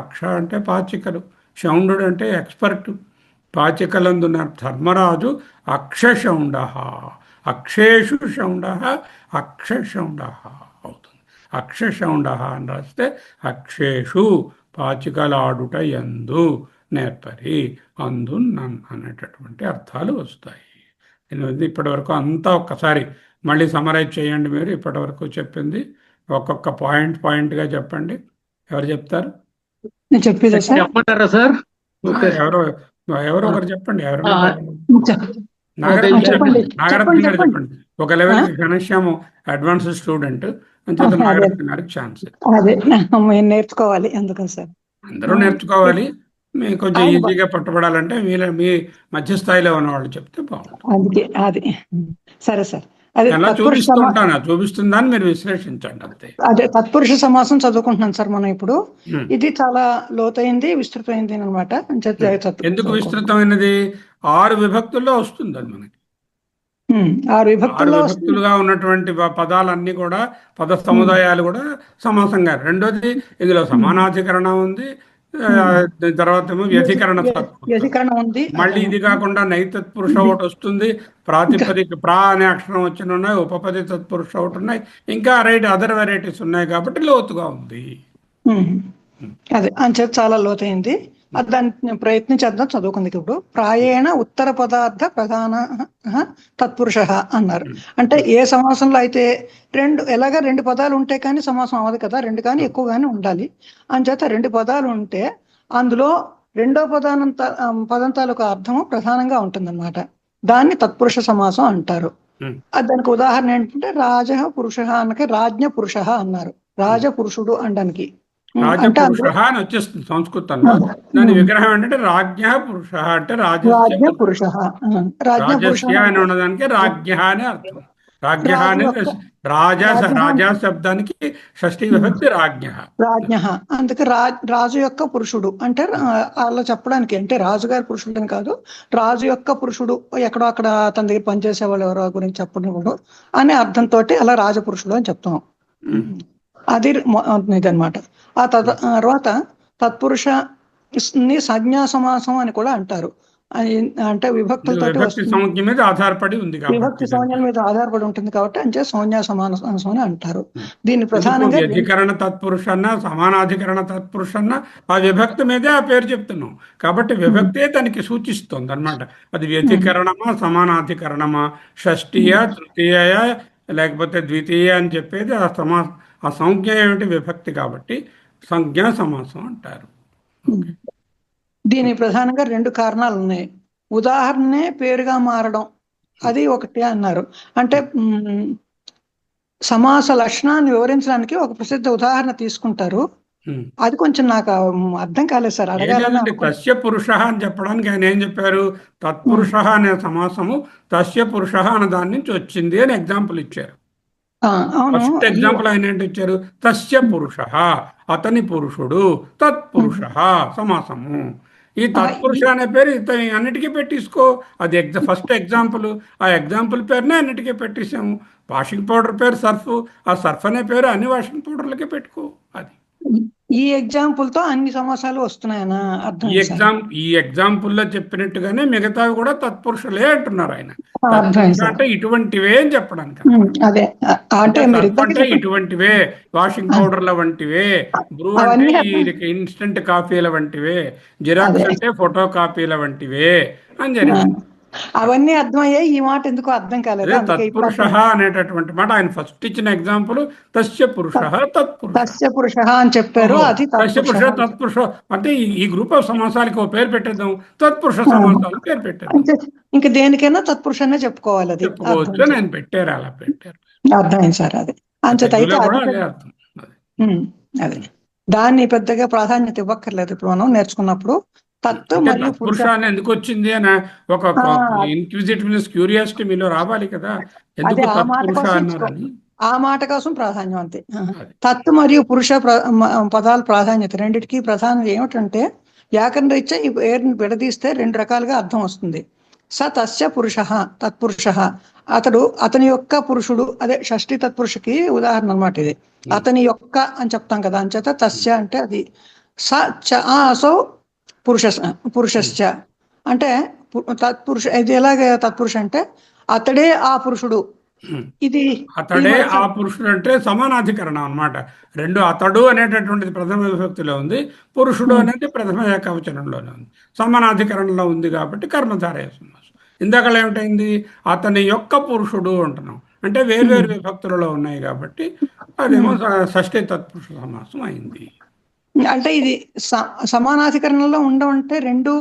అక్ష అంటే పాచికలు, శౌండు అంటే ఎక్స్పర్ట్. పాచికలందున ధర్మరాజు అక్షశౌండ, అక్షేషు శౌండ, అక్షశౌండ అవుతుంది. అక్షశౌండ అని రాస్తే అక్షేషు పాచికలాడుట యందు నేర్పరి, అందు నన్ అనేటటువంటి అర్థాలు వస్తాయి. ఇప్పటి వరకు అంతా ఒక్కసారి మళ్ళీ సమరైజ్ చేయండి. మీరు ఇప్పటి వరకు చెప్పింది ఒక్కొక్క పాయింట్గా చెప్పండి. ఎవరు చెప్తారు? చెప్పమంటారా సార్? ఎవరో ఒకరు చెప్పండి. నాగరత్న గారు చెప్పండి. ఒక లెవెల్కి ఘనశ్యాము అడ్వాన్స్ స్టూడెంట్ అంచేత నాగరత్న గారికి ఛాన్స్. అదే నేర్చుకోవాలి, అందుకని సార్ అందరూ నేర్చుకోవాలి. మీ కొంచెం ఈజీగా పట్టుబడాలంటే మీ మధ్య స్థాయిలో ఉన్న వాళ్ళు చెప్తే బాగుంటుంది. అందుకే అది సరే సార్. అదే ఎలా చూపిస్తుందని మీరు విశ్లేషించండి అంతే. అదే తత్పురుష సమాసం చదువుకుంటున్నాం సార్ మనం ఇప్పుడు. ఇది చాలా లోతైంది, విస్తృతమైంది అనమాట. ఎందుకు విస్తృతమైనది? 6 విభక్తుల్లో వస్తుంది అది మనకి. 6 విభక్తులుగా ఉన్నటువంటి పదాలన్నీ కూడా, పద సముదాయాలు కూడా సమాసంగా. రెండోది ఇందులో సమానాధికరణ ఉంది, తర్వాత ఏమో వ్యధికరణ ఉంది. మళ్ళీ ఇది కాకుండా నైతత్పురుష ఒకటి వస్తుంది, ప్రాతిపదిక ప్రా అనే అక్షరం వచ్చిన ఉన్నాయి, ఉపపది తత్పురుష ఒకటి ఉన్నాయి, ఇంకా అదర్ వెరైటీస్ ఉన్నాయి. కాబట్టి లోతుగా ఉంది. అదే అంచేత చాలా లోతైంది. దాన్ని ప్రయత్నించేద్దాం, చదువుకుంది. ఇప్పుడు ప్రాయేణ ఉత్తర పదార్థ ప్రధాన తత్పురుష అన్నారు. అంటే ఏ సమాసంలో అయితే ఎలాగా 2 పదాలు ఉంటే కానీ సమాసం అవ్వదు కదా, 2 కానీ ఎక్కువ కానీ ఉండాలి. అంచేత 2 పదాలు ఉంటే అందులో రెండో పదం తాలూకు అర్థము ప్రధానంగా ఉంటుందన్నమాట. దాన్ని తత్పురుష సమాసం అంటారు. దానికి ఉదాహరణ ఏంటంటే రాజ పురుష అన్నకి రాజ్ఞ పురుష అన్నారు. రాజపురుషుడు అనడానికి రాజపురుష అని వచ్చేస్తుంది సంస్కృతంలో. దాని విగ్రహం ఏంటంటే రాజ్ఞ పురుష అంటే రాజ్ఞ పురుష. రాజస్య అని ఉన్నదానికి రాజ్ఞ అని అర్థం. రాజ్ఞ అని రాజా శబ్దానికి షష్ఠీ విభక్తి రాజ్ఞ. అందుకే రాజు యొక్క పురుషుడు అంటే అలా చెప్పడానికి, అంటే రాజుగారి పురుషుడు అని కాదు, రాజు యొక్క పురుషుడు ఎక్కడో అక్కడ తన దగ్గర పనిచేసే వాళ్ళు ఎవరో గురించి చెప్పడం అనే అర్థంతో అలా రాజపురుషుడు అని చెప్తాం. అది ఇదనమాట. ఆ తర్వాత తత్పురుష సంజ్ఞా సమాసం అని కూడా అంటారు. అంటే విభక్తులతో సంజ్ఞ మీద ఆధారపడి ఉంది, విభక్తి సంజ్ఞల మీద ఆధారపడి ఉంటుంది కాబట్టి అంటే సంజ్ఞా సమాసం అని అంటారు. దీన్ని ప్రధానంగా వ్యధికరణ తత్పురుష అన్న సమానాధికరణ తత్పురుష అన్న ఆ విభక్తి మీదే ఆ పేరు చెప్తున్నాం కాబట్టి విభక్తే దానికి సూచిస్తుంది అనమాట. అది వ్యధికరణమా సమానాధికరణమా, షష్ఠీయ తృతీయ లేకపోతే ద్వితీయ అని చెప్పేది ఆ సంజ్ఞ ఏమిటి? విభక్తి. కాబట్టి సంజ్ఞా సమాసం అంటారు. దీని ప్రధానంగా 2 కారణాలు ఉన్నాయి. ఉదాహరణే పేరుగా మారడం అది ఒకటి అన్నారు. అంటే సమాస లక్షణాన్ని వివరించడానికి ఒక ప్రసిద్ధ ఉదాహరణ తీసుకుంటారు. అది కొంచెం నాకు అర్థం కాలేదు సార్, అడగాలని. తస్య పురుష అని చెప్పడానికి ఆయన ఏం చెప్పారు? తత్పురుష అనే సమాసము తస్య పురుష అనే దాని నుంచి వచ్చింది అని ఎగ్జాంపుల్ ఇచ్చారు. ఫస్ట్ ఎగ్జాంపుల్ ఆయన ఏంటి ఇచ్చారు? తస్య పురుష, అతని పురుషుడు, తత్పురుష సమాసము. ఈ తత్పురుష అనే పేరు అన్నిటికీ పెట్టిసుకో. అది ఫస్ట్ ఎగ్జాంపుల్. ఆ ఎగ్జాంపుల్ పేరునే అన్నిటికీ పెట్టేసాము. వాషింగ్ పౌడర్ పేరు సర్ఫ్, ఆ సర్ఫ్ అనే పేరు అన్ని వాషింగ్ పౌడర్లకే పెట్టుకో. అది ఈ ఎగ్జాంపుల్ తో అన్ని సమాసాలు వస్తున్నాయనా అర్థం సార్? ఈ ఎగ్జాంపుల్లో చెప్పినట్టుగానే మిగతావి కూడా తత్పురుషులే అంటున్నారు ఆయన. అర్థం తత్పురుష సార్. అంటే ఇటువంటివే అని చెప్పడానికి. అదే అంటే మీరు సర్ఫ్ అంటే ఇటువంటివే, వాషింగ్ పౌడర్ల వంటివే, బ్రూ అంటే అవన్నీ ఈ ఇన్స్టెంట్ కాఫీల వంటివే, జిరాక్స్ అదే అంటే ఫోటో కాపీల వంటివే అని జరిగింది. అవన్నీ అర్థమయ్యాయి, ఈ మాట ఎందుకో అర్థం కాలేదు. అదే అందుకే ఇప్పుడు తత్పురుష అనేటటువంటి మాట ఆయన ఫస్ట్ ఇచ్చిన ఎగ్జాంపుల్ తస్య పురుష తత్పురుష. తస్య పురుష అని చెప్పారు, అది తస్య పురుష తత్పురుష. తత్పురుష అంటే ఈ గ్రూప్ ఆఫ్ సమాసాలకి ఒక పేరు పెట్టేద్దాం, తత్పురుష సమాసాలు పేరు పెట్టేద్దాం. అంటే ఇంక దేనికైనా తత్పురుషనే చెప్పుకోవాలి, అది చెప్పుకోవచ్చు అని ఆయన పెట్టారు, అలా పెట్టారు. అర్థమైంది సార్. అది అంచేత అయితే కూడా అదే అర్థం. అదే దాన్ని పెద్దగా ప్రాధాన్యత ఇవ్వక్కర్లేదు. ఇప్పుడు మనం నేర్చుకున్నప్పుడు తత్తు మరియు పురుష అని ఎందుకు వచ్చింది అని ఒక ఇన్క్విజిటివ్నెస్, క్యూరియాసిటీ మీలో రావాలి కదా, ఎందుకు తత్పురుష అన్నారని. ఆ మాట కోసం ప్రాధాన్యం అంతే. తత్తు మరియు పురుష పదాల ప్రాధాన్యత రెండిటికి ప్రధానం ఏమిటంటే వ్యాకరణ రీత్యా ఈ పేరుని విడదీస్తే రెండు రకాలుగా అర్థం వస్తుంది. స తస్య పురుష తత్పురుష, అతని యొక్క పురుషుడు, అదే షష్ఠి తత్పురుషకి ఉదాహరణ అన్నమాట ఇది. అతని యొక్క అని చెప్తాం కదా, అంచేత తస్య అంటే అది. స చ అసౌ పురుషశ్చ అంటే తత్పురుష. ఇది ఎలాగే తత్పురుష అంటే అతడే ఆ పురుషుడు, ఇది అతడే ఆ పురుషుడు అంటే సమానాధికరణం అన్నమాట. రెండు అతడు అనేటటువంటిది ప్రథమ విభక్తిలో ఉంది, పురుషుడు అనేది ప్రథమ ఏకవచనంలోనే ఉంది, సమానాధికరణంలో ఉంది కాబట్టి కర్మధారయ సమాసం. ఇందాక ఏమిటైంది, అతని యొక్క పురుషుడు అంటున్నాం అంటే వేర్వేరు విభక్తులలో ఉన్నాయి కాబట్టి అదేమో షష్ఠీ తత్పురుష సమాసం అయింది. అంటే ఇది సమానాధికరణలో ఉండవంటే రెండు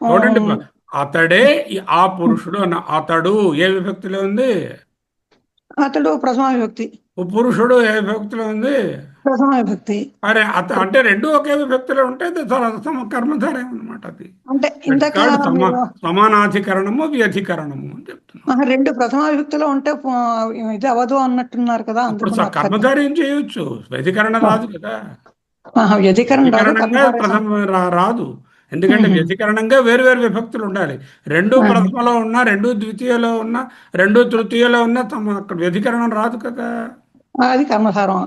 చూడండి, అతడే ఆ పురుషుడు అన్న, అతడు ఏ విభక్తిలో ఉంది, అతడు ప్రథమ విభక్తి, పురుషుడు ఏ విభక్తిలో ఉంది, ప్రథమ విభక్తి. అరే రెండు రెండు ఒకే విభక్తిలో ఉంటే కర్మధారయం అనమాట. అది అంటే ఇంతక సమానాధికరణము వ్యధికరణము అని చెప్తున్నాం. రెండు ప్రథమ విభక్తిలో ఉంటే ఇది అవదు అన్నట్టున్నారు కదా, ఇప్పుడు కర్మధారయం చేయొచ్చు, వ్యధికరణ రాదు కదా. వ్యధికరణంగా ప్రథమ రాదు, ఎందుకంటే వ్యధికరణంగా వేరు విభక్తులు ఉండాలి. రెండు ప్రథమలో ఉన్నా, రెండు ద్వితీయలో ఉన్నా, రెండు తృతీయలో ఉన్నా అక్కడ వ్యధికరణం రాదు కదా. అది కర్మధారం,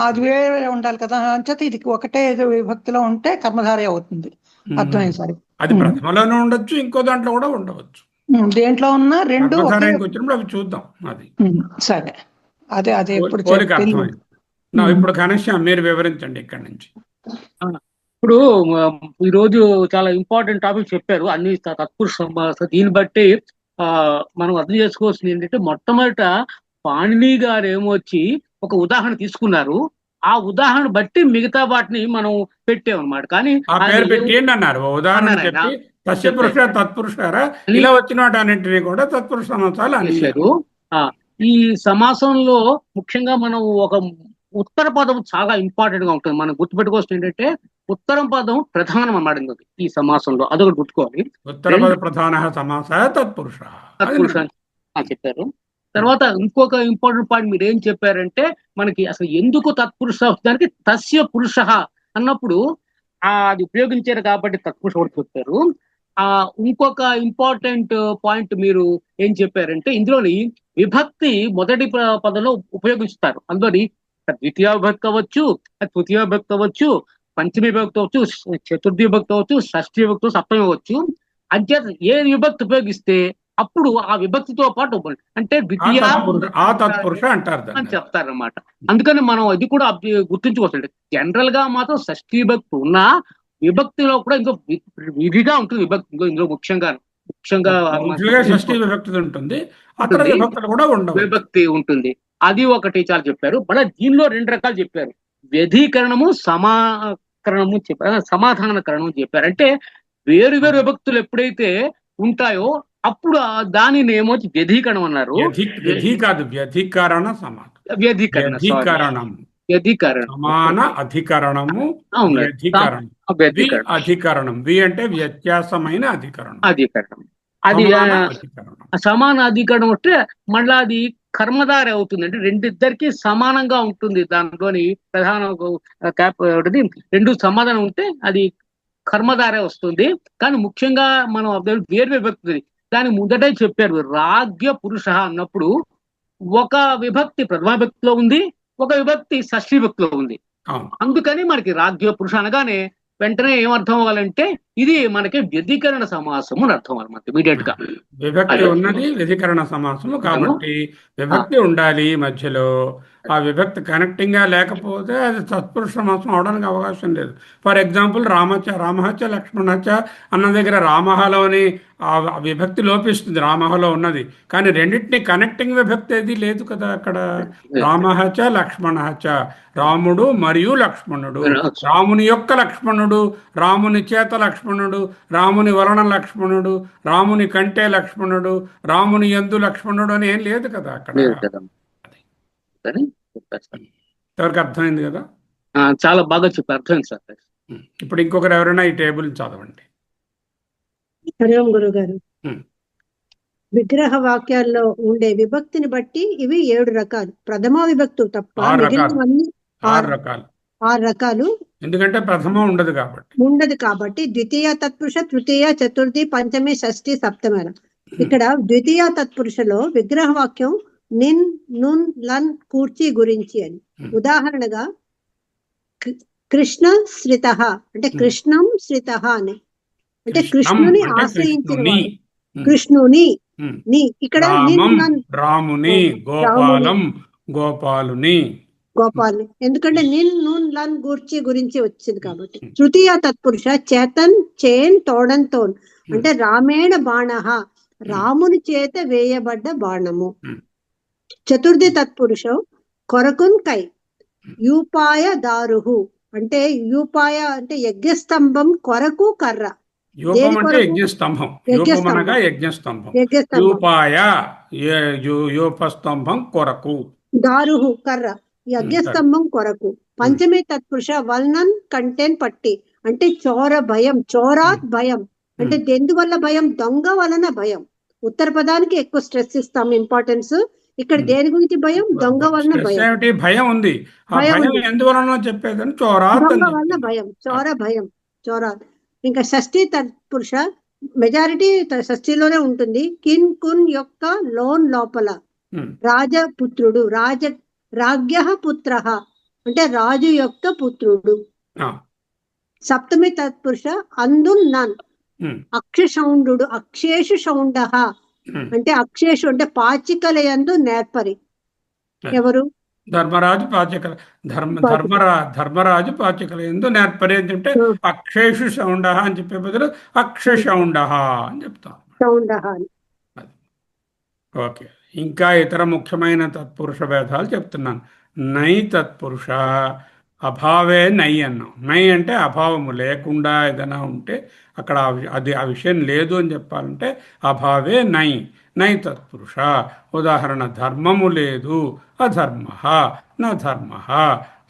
అది వేరే ఉండాలి కదా. అంచేత ఇది ఒకటే విభక్తిలో ఉంటే కర్మధారే అవుతుంది. అర్థమైంది సరే. అది ప్రథమలోనే ఉండొచ్చు, ఇంకో దాంట్లో కూడా ఉండవచ్చు, దేంట్లో ఉన్నా రెండు వచ్చినప్పుడు అవి చూద్దాం. అది సరే, అదే అదే ఇప్పుడు ఇప్పుడు ఘనశ్యాం మీరు వివరించండి ఇక్కడ నుంచి. ఇప్పుడు ఈరోజు చాలా ఇంపార్టెంట్ టాపిక్ చెప్పారు అన్ని తత్పురుష సమాసం. దీన్ని బట్టి మనం అర్థం చేసుకోవాల్సింది ఏంటంటే, మొట్టమొదట పాణిని గారు ఏమొచ్చి ఒక ఉదాహరణ తీసుకున్నారు, ఆ ఉదాహరణ బట్టి మిగతా వాటిని మనం పెట్టామన్నమాట. కానీ అన్నారు ఉదాహరణ చెప్పి తత్పురుష తత్పురుషారా ఇలా వచ్చిన వాటి అన్నింటినీ కూడా తత్పురుష సమాసాలు అనేసారు. ఈ సమాసంలో ముఖ్యంగా మనం ఒక ఉత్తర పదం చాలా ఇంపార్టెంట్ గా ఉంటుంది. మనం గుర్తుపెట్టుకోవాల్సింది ఏంటంటే, ఉత్తరం పదం ప్రధానం అన్నమాట ఈ సమాసంలో, అదొకటి గుర్తుకోవాలి. ఉత్తర పద ప్రధాన సమాస తత్పురుష అని చెప్పారు. తర్వాత ఇంకొక ఇంపార్టెంట్ పాయింట్ మీరు ఏం చెప్పారంటే, మనకి అసలు ఎందుకు తత్పురుష దానికి తస్య పురుష అన్నప్పుడు అది ఉపయోగించారు కాబట్టి తత్పురుష కూడా చెప్పారు. ఇంకొక ఇంపార్టెంట్ పాయింట్ మీరు ఏం చెప్పారంటే, ఇందులోని విభక్తి మొదటి పదంలో ఉపయోగిస్తారు. అందులోని ద్వితీయ విభక్తి అవ్వచ్చు, తృతీయ విభక్తి అవ్వచ్చు, పంచమి విభక్తి అవ్వచ్చు, చతుర్థి విభక్తి అవ్వచ్చు, షష్ఠి విభక్తి, సప్తమి అవ్వచ్చు. అంచేత ఏ విభక్తి ఉపయోగిస్తే అప్పుడు ఆ విభక్తితో పాటు అంటే ద్వితీయ అని చెప్తారనమాట. అందుకని మనం ఇది కూడా గుర్తుంచుకోవచ్చు. జనరల్ గా మాత్రం షష్ఠి విభక్తి ఉన్న విభక్తిలో కూడా ఇంకో విధిగా ఉంటుంది విభక్తి. ఇందులో ముఖ్యంగా షష్ఠి విభక్తి ఉంటుంది, విభక్తి ఉంటుంది. అది ఒకటి చాలా చెప్పారు. మళ్ళీ దీనిలో రెండు రకాలు చెప్పారు, వ్యధీకరణము సమాకరణము చెప్పారు, సమాధానకరణం చెప్పారు. అంటే వేరు వేరు విభక్తులు ఎప్పుడైతే ఉంటాయో అప్పుడు దానిని ఏమొచ్చి వ్యధీకరణం అన్నారు. సమాన అధికరణము, అధికరణం అంటే వ్యత్యాసమైన అధికరణం. అది సమాన అధికరణం అంటే మళ్ళా అది కర్మధార అవుతుంది. అంటే రెండిద్దరికి సమానంగా ఉంటుంది. దాంట్లోని ప్రధాన రెండు సమాధానం ఉంటే అది కర్మధారే వస్తుంది. కానీ ముఖ్యంగా మనం వేరు విభక్తి దాని ముందటే చెప్పారు. రాగ్య పురుష అన్నప్పుడు ఒక విభక్తి ప్రథమ విభక్తిలో ఉంది, ఒక విభక్తి షష్ఠీ విభక్తిలో ఉంది. అవును. అందుకని మనకి రాజ్య పురుష అనగానే వెంటనే ఏమర్థం అవ్వాలంటే ఇది మనకి వ్యధికరణ సమాసము అని అర్థం అన్నమాట ఇమీడియట్ గా. విభక్తి అదే ఉన్నది వ్యధికరణ సమాసము కాబట్టి విభక్తి ఉండాలి మధ్యలో. ఆ విభక్తి కనెక్టింగ్ గా లేకపోతే అది తత్పురుష సమాసం అవడానికి అవకాశం లేదు. ఫర్ ఎగ్జాంపుల్ రామహచ లక్ష్మణచ అన్న దగ్గర రామహలోని ఆ విభక్తి లోపిస్తుంది, రామహలో ఉన్నది. కానీ రెండింటిని కనెక్టింగ్ విభక్తి ఏది లేదు కదా అక్కడ. రామహచ లక్ష్మణచ, రాముడు మరియు లక్ష్మణుడు, రాముని యొక్క లక్ష్మణుడు, రాముని చేత లక్ష్మణుడు, రాముని వలన లక్ష్మణుడు, రాముని కంటే లక్ష్మణుడు, రాముని యందు లక్ష్మణుడు అని ఏం లేదు కదా అక్కడ. ఎవరికి అర్థమైంది కదా? చాలా బాగా చెప్పారు, అర్థమైంది సార్. ఇప్పుడు ఇంకొకరు ఎవరైనా ఈ టేబుల్ చదవండి. హరి ఓం గురువు గారు. విగ్రహ వాక్యాల్లో ఉండే విభక్తిని బట్టి ఇవి 7 రకాలు. ప్రథమ విభక్తు తప్ప మిగిలినవన్నీ 6 రకాలు. ఎందుకంటే ప్రథమ ఉండదు కాబట్టి ద్వితీయ తత్పురుష, తృతీయ, చతుర్థి, పంచమి, షష్ఠి, సప్తమి. ఇక్కడ ద్వితీయ తత్పురుషలో విగ్రహ వాక్యం నిన్, నున్, లన్, కూర్చి గురించి అని. ఉదాహరణగా కృష్ణ శ్రిత అంటే కృష్ణం శ్రిత అని అంటే కృష్ణుని ఆశ్రయించిన వాడు. కృష్ణుని ని ఇక్కడ రాముని, గోపాలుని, ఎందుకంటే నిన్, నూన్, లన్, గూర్చి గురించి వచ్చింది కాబట్టి. తృతీయ తత్పురుష చేతన్, చేన్, తోడన్, తోన్ అంటే రామేణ బాణ, రాముని చేత వేయబడ్డ బాణము. చతుర్థి తత్పురుష కొరకున్ కై, యూపాయ దారుహు అంటే యూపాయ అంటే యజ్ఞస్తంభం కొరకు కర్ర. యజ్ఞస్తంభం కొరకు, దారుహు కర్ర, యజ్ఞస్తంభం కొరకు. పంచమి తత్పురుష వల్నన్ కంటెన్ పట్టి అంటే చోర భయం, చోరాత్ భయం అంటే ఎందువల్ల భయం? దొంగ వలన భయం. ఉత్తర పదానికి ఎక్కువ స్ట్రెస్ ఇస్తాం, ఇంపార్టెన్స్. ఇక్కడ దేని గురించి భయం? దొంగ వలన భయం. భయం ఉంది, ఎందువలన చెప్పేదని దొంగ వలన భయం, చోర భయం, చోరాత్. ఇంకా షష్ఠి తత్పురుష మెజారిటీ షష్ఠిలోనే ఉంటుంది. కిన్ కున్ యొక్క లోన్ లోపల, రాజపుత్రుడు, రాజ్య పుత్ర అంటే రాజు యొక్క పుత్రుడు. సప్తమి తత్పురుష అందున్ నన్ అక్షశౌండు, అక్షేషు శౌండ అంటే అక్షేషు అంటే పాచికలయందు నేర్పరి. ఎవరు? ధర్మరాజు పాచికలయందు నేర్పరి అంటే అక్షేషు శౌండ అని చెప్పే బదులు అక్షశౌండ అని చెప్తాం. ఓకే, ఇంకా ఇతర ముఖ్యమైన తత్పురుష భేదాలు చెప్తున్నాను. నై తత్పురుష అభావే నై అన్నాం. నై అంటే అభావము లేకుండా ఏదైనా ఉంటే అక్కడ ఆ విషయం లేదు అని చెప్పాలంటే అభావే నై, నై తత్పురుష. ఉదాహరణ ధర్మము లేదు, అధర్మ, నా ధర్మ,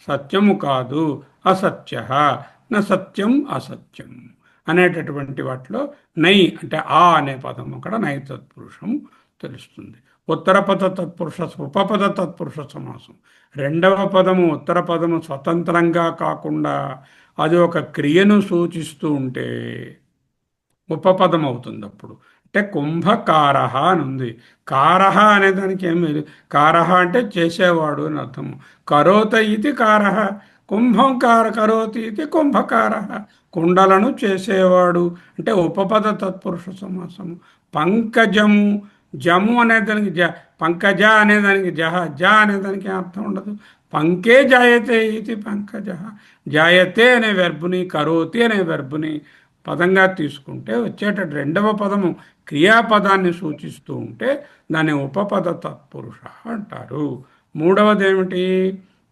సత్యము కాదు, అసత్య, నా సత్యం అసత్యం అనేటటువంటి వాటిలో నై అంటే ఆ అనే పదం అక్కడ నై తత్పురుషం తెలుస్తుంది. ఉత్తరపద తత్పురుష, ఉపపద తత్పురుష సమాసం. రెండవ పదము ఉత్తర పదము స్వతంత్రంగా కాకుండా అది ఒక క్రియను సూచిస్తూ ఉంటే ఉపపదం అవుతుంది. అప్పుడు అంటే కుంభకారహ అని ఉంది. కారహ అనే దానికి ఏం లేదు. కారహ అంటే చేసేవాడు అని అర్థము. కరోత ఇది కారహ, కుంభం కరోతి ఇది కుంభకారహ, కుండలను చేసేవాడు అంటే ఉపపద తత్పురుష సమాసము. పంకజము, జము అనేదానికి పంకజ అనేదానికి జ అనేదానికి అర్థం ఉండదు. పంకే జాయతే ఇది పంకజ. జాయతే అనే వెర్బుని, కరోతి అనే వెర్బుని పదంగా తీసుకుంటే వచ్చేటట్టు రెండవ పదము క్రియాపదాన్ని సూచిస్తూ ఉంటే దాన్ని ఉపపద తత్పురుష అంటారు. మూడవది ఏమిటి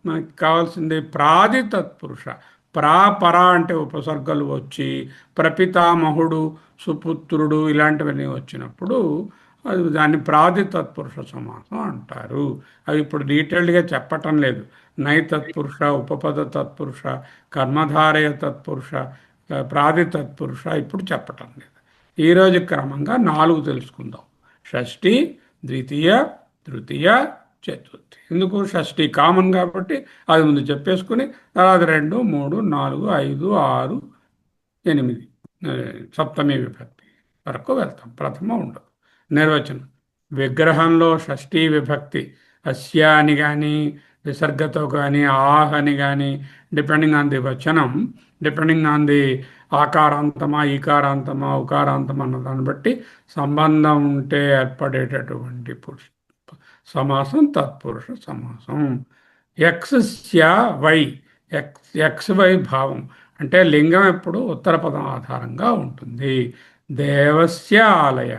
మనకి కావాల్సింది? ప్రాది తత్పురుష. పరా అంటే ఉపసర్గలు వచ్చి ప్రపితామహుడు, సుపుత్రుడు ఇలాంటివన్నీ వచ్చినప్పుడు అది దాన్ని ప్రాది తత్పురుష సమాసం అంటారు. అవి ఇప్పుడు డీటెయిల్డ్గా చెప్పటం లేదు. నై తత్పురుష, ఉపపద తత్పురుష, కర్మధారయ తత్పురుష, ప్రాది తత్పురుష ఇప్పుడు చెప్పటం లేదు. ఈరోజు క్రమంగా 4 తెలుసుకుందాం. షష్ఠి, ద్వితీయ, తృతీయ, చతుర్థి. ఎందుకు? షష్ఠి కామన్ కాబట్టి అది ముందు చెప్పేసుకుని తర్వాత 2, 3, 4, 5, 6, 8 సప్తమి విభక్తి వరకు వెళ్తాం. ప్రథమ ఉండదు. నిర్వచనం: విగ్రహంలో షష్ఠీ విభక్తి అస్య అని కానీ విసర్గతో కానీ ఆహ్ అని కానీ, డిపెండింగ్ ఆన్ ది వచనం, డిపెండింగ్ ఆన్ ది ఆకారాంతమా ఈకారాంతమా ఉకారాంతమా అన్న దాన్ని బట్టి సంబంధం ఉంటే ఏర్పడేటటువంటి సమాసం తత్పురుష సమాసం. ఎక్స్ స్య వై, ఎక్స్ వై భావం అంటే లింగం ఎప్పుడు ఉత్తర పదం ఆధారంగా ఉంటుంది. దేవస్య ఆలయ,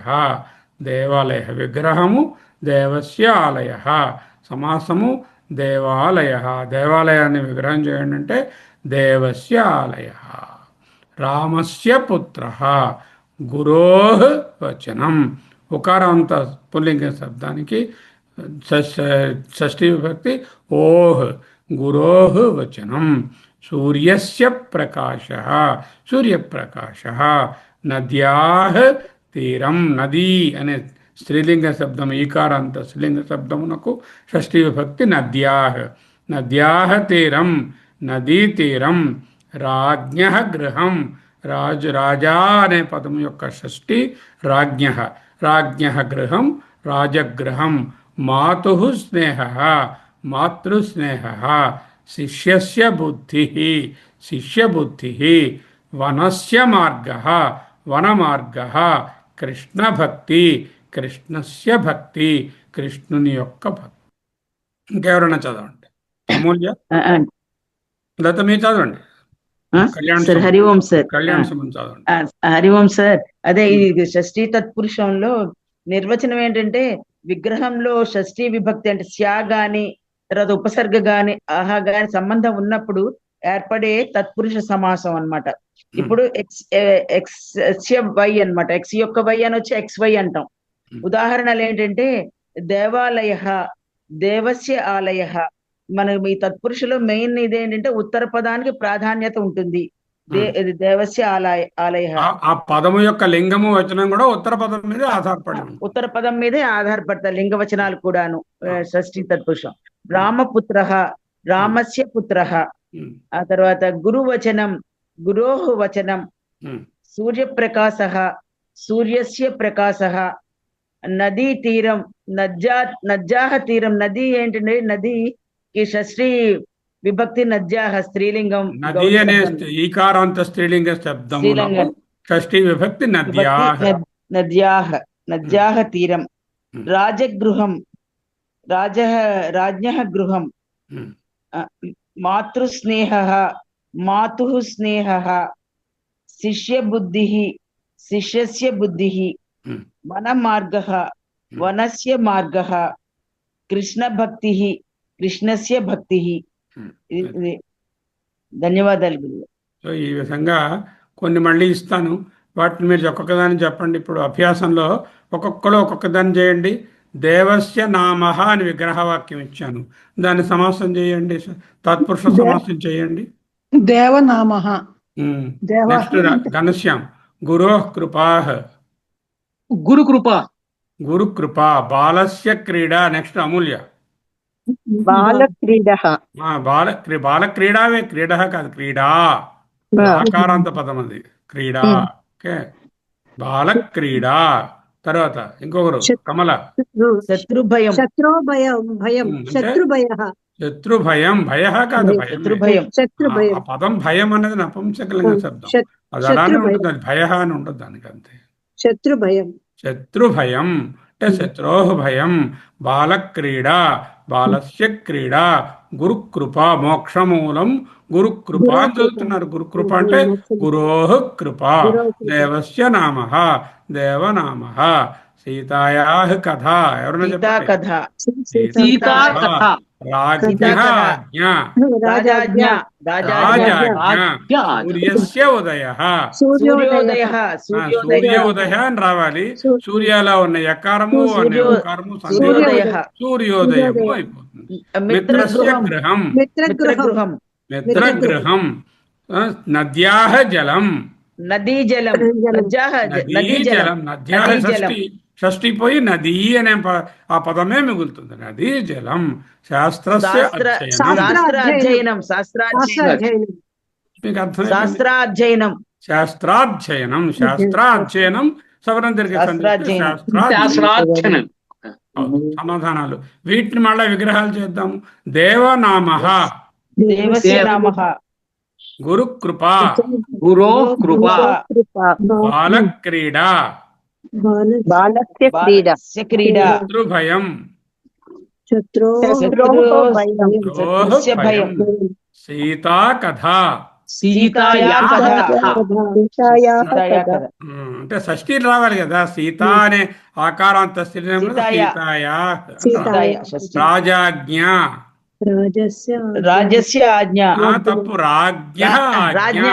దేవాలయ విగ్రహము, దేవస్య ఆలయ సమాసము, దేవాలయ, దేవాలయాన్ని విగ్రహం చేయండి అంటే దేవస్య ఆలయ. రామస్య పుత్ర, గురోః వచనం, ఉకారాంత పుల్లింగ శబ్దానికి షష్ఠీ విభక్తి ఓహ్, గురోః వచనం. సూర్యస్య ప్రకాశః, సూర్యప్రకాశః. నద్యాః తీరం, నదీ అనే స్త్రీలింగ శబ్దం ఈకారాంత స్త్రీలింగ శబ్దమునకు షష్ఠీ విభక్తి నద్యాః, నద్యాః తీరం, నదీ తీరం. రాజ్ఞః గృహం, రాజా అనే పదము యొక్క షష్ఠి రాజ్ఞః, రాజ్ఞః గృహం, రాజగృహం. మాతుః స్నేహః, మాతృస్నేహః. శిష్యస్య బుద్ధిః, శిష్యబుద్ధిః. వనస్య మార్గః, వనమార్గః. కృష్ణభక్తి, కృష్ణస్య భక్తి, కృష్ణుని యొక్క భక్తి. ఇంకెవరైనా చదవండి. అమూల్య లత మీరు చదవండి. హరి ఓం సార్. కళ్యాణ సుమన్ చదవండి. హరి ఓం సార్. అదే ఇది షష్ఠీ తత్పురుషంలో నిర్వచనం ఏంటంటే విగ్రహంలో షష్ఠీ విభక్తి అంటే స్యా గాని తర్వాత ఉపసర్గ గాని ఆహా గాని సంబంధం ఉన్నప్పుడు ఏర్పడే తత్పురుష సమాసం అన్నమాట. ఇప్పుడు ఎక్స్ వై అన్నమాట. ఎక్స్ యొక్క వై అని వచ్చి ఎక్స్ వై అంటాం. ఉదాహరణలు ఏంటంటే దేవాలయ, దేవస్య ఆలయ. మనం ఈ తత్పురుషులో మెయిన్ ఇదేంటంటే ఉత్తర పదానికి ప్రాధాన్యత ఉంటుంది. దేవస్య ఆలయ, ఆ పదము యొక్క లింగము వచనం కూడా ఉత్తర పదం మీద ఆధారపడి, ఉత్తర పదం మీదే ఆధారపడతాయి లింగ వచనాలు కూడాను. షష్ఠీ తత్పురుషం. రామపుత్ర, రామస్య పుత్ర. ఆ తర్వాత గురువచనం, గురోః వచనం. సూర్యప్రకాశ, సూర్యస్య ప్రకాశ. నదీ తీరం, నద్యాః తీరం. నది ఏంటంటే నదికి షష్ఠీ విభక్తి నద్యాః స్త్రీలింగం. నది అనే ఈకారాంత స్త్రీలింగ శబ్దం షష్ఠీ విభక్తి నద్యాః, నద్యాః, నద్యాః తీరం. రాజగృహం, రాజ్ఞః గృహం. మాతృస్నేహః, మాతుః స్నేహః. శిష్యబుద్ధిః, శిష్యస్య బుద్ధిః. వనమార్గః, వనస్య మార్గః. కృష్ణభక్తిః, కృష్ణస్య భక్తిః. ధన్యవాదాలు గురువు. సో ఈ విధంగా కొన్ని మళ్ళీ ఇస్తాను, వాటిని మీరు ఒక్కొక్కదాన్ని చెప్పండి. ఇప్పుడు అభ్యాసంలో ఒక్కొక్కరు ఒక్కొక్కదాన్ని చేయండి. దేవస్య నామః అని విగ్రహవాక్యం ఇచ్చాను, దాన్ని సమాసం చేయండి, తత్పురుష సమాసం చేయండి. దేవనామః. నెక్స్ట్ ఘనశ్యామ్ గురోః కృపాః, గురుకృపా, గురుకృపా. బాలస్య క్రీడా. నెక్స్ట్ అమూల్య బాలక్రీడః. బాలక్రీడావే, క్రీడ కాదు, క్రీడా ఆకారాంత పదం అది, క్రీడా. ఓకే, బాలక్రీడా. తర్వాత ఇంకొకరు కమల. శత్రుభయం, శత్రుభయం, శత్రుభయ, శత్రుభయం. భయ కాదు, శత్రుభయం. ఆ పదం భయం అనేది నపుంసకలింగ శబ్దం, అది అలానే ఉంటుంది, అది భయ అని ఉంటుంది దానికి, అంతే. శత్రుభయం, శత్రుభయం అంటే శత్రోః భయం. బాలక్రీడా, బాలస్య క్రీడా. గురుకృప, మోక్షమూలం గురుకృప అని చదువుతున్నారు. గురుకృప అంటే గురోః కృప. దేవస్య నామః, దేవనామః. సీతాయాః కథ. ఎవరైనా చెప్పండి. సీతా కథ. రాజ్ఞః ఆజ్ఞ, రాజాజ్ఞ, రాజాజ్ఞ. సూర్యస్య ఉదయః, సూర్యోదయః, సూర్య ఉదయ అని రావాలి. సూర్యలో ఉన్న యకారము ఉకారము సూర్యోదయః, సూర్యోదయము అయిపోతుంది. మిత్రస్య గృహం, మిత్రగృహం. మిత్రగృహం. నద్యాః జలం, నదీ జలం, నదీ జలం. నద్యాః షష్ఠి పోయి నదీ అనే ఆ పదమే మిగులుతుంది. నదీ జలం. శాస్త్రస్య శాస్త్రాధ్యయనం, మీకు అర్థం? శాస్త్రాధ్యయనం, శాస్త్రాధ్యయనం. శాస్త్రాధ్యయనం సవరం తిరిగి శాస్త్రాధ్యయనం. అవుతుంది సమాధానాలు. వీటిని మళ్ళా విగ్రహాలు చేద్దాము. దేవనామః, దేవస్య నామః, గురుకృప, గురో కృప, బాలక్రీడా, బాలస్య క్రీడ, క్రీడా, శత్రుభయం, శత్రోః భయం, సీతా కథ. సీతాయా కథ. అంటే షష్ఠీలు రావాలి కదా. సీత అనే ఆకారాంత స్త్రీలింగంలో సీతాయా. రాజాజ్ఞ, రాజస్య ఆజ్ఞ, తప్పు, రాజ్ఞ ఆజ్ఞ.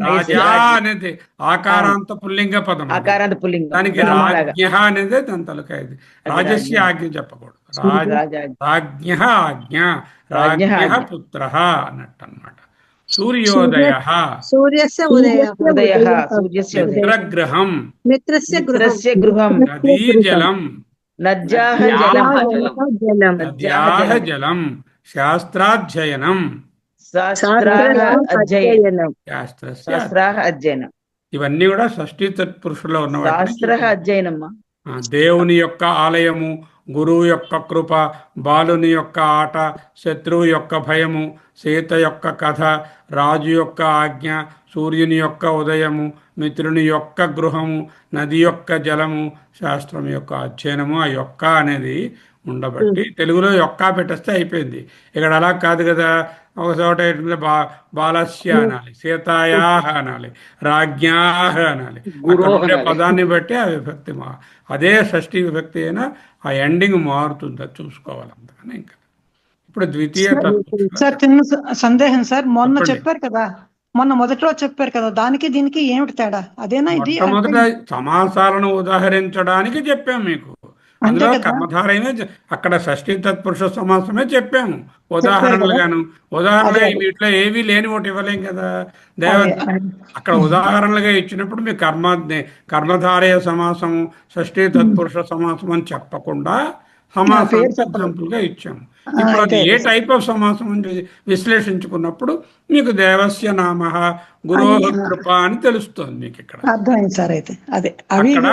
రాజా అనేది ఆకారాంత పుల్లింగ పదం, ఆకారాంత పుల్లింగం, దానికి రాజ్ఞ అనేది దాని తలకాయది. రాజస్య ఆజ్ఞ చెప్పకూడదు. రాజ్ఞ ఆజ్ఞ, రాజ్ఞ పుత్ర అన్నట్టు అన్నమాట. సూర్యోదయ, సూర్యస్య ఉదయః, సూర్యస్య మిత్రగృహం, మిత్రస్య గృహం, నదీజలం, నద్యాః జలం, నద్యాః జలం, శాస్త్రాధ్యయనం, అధ్యయనం, శాస్త్రస్య అధ్యయనం. ఇవన్నీ కూడా షష్ఠీ తత్పురుషులో శాస్త్ర ఉన్నవాటి. అధ్యయనమ్మా. దేవుని యొక్క ఆలయము, గురువు యొక్క కృప, బాలుని యొక్క ఆట, శత్రువు యొక్క భయము, సీత యొక్క కథ, రాజు యొక్క ఆజ్ఞ, సూర్యుని యొక్క ఉదయము, మిత్రుని యొక్క గృహము, నది యొక్క జలము, శాస్త్రం యొక్క అధ్యయనము. ఆ యొక్క అనేది ఉండబట్టి తెలుగులో యొక్క పెట్టేస్తే అయిపోయింది. ఇక్కడ అలా కాదు కదా. ఒక చోట బాలస్య అనాలి, సీతాయాహ అనాలి, రాజ్ఞాహ అనాలి. అక్కడ ఉండే పదాన్ని బట్టి ఆ విభక్తి అదే షష్ఠీ విభక్తి అయినా ఆ ఎండింగ్ మారుతుంది, అది చూసుకోవాలి. అందుకని ఇంకా ఇప్పుడు ద్వితీయ సార్ చిన్న సందేహం సార్. మొన్న చెప్పారు కదా, మొన్న మొదట్లో చెప్పారు కదా, దానికి దీనికి ఏమిటి తేడా? అదేనా ఇది? మొదట సమాసాలను ఉదాహరించడానికి చెప్పాము మీకు. అందులో కర్మధారయమే అక్కడ షష్ఠీ తత్పురుష సమాసమే చెప్పాము ఉదాహరణలుగాను. ఉదాహరణ వీటిలో ఏవీ లేని ఒకటి ఇవ్వలేం కదా. అక్కడ ఉదాహరణలుగా ఇచ్చినప్పుడు మీ కర్మధారయ సమాసము, షష్ఠీ తత్పురుష సమాసం అని చెప్పకుండా సమాసం ఎగ్జాంపుల్ గా ఇచ్చాము. ఇప్పుడు అది ఏ టైప్ ఆఫ్ సమాసం అని విశ్లేషించుకున్నప్పుడు మీకు దేవస్య నామః, గురోః కృప అని తెలుస్తుంది మీకు. ఇక్కడ అక్కడ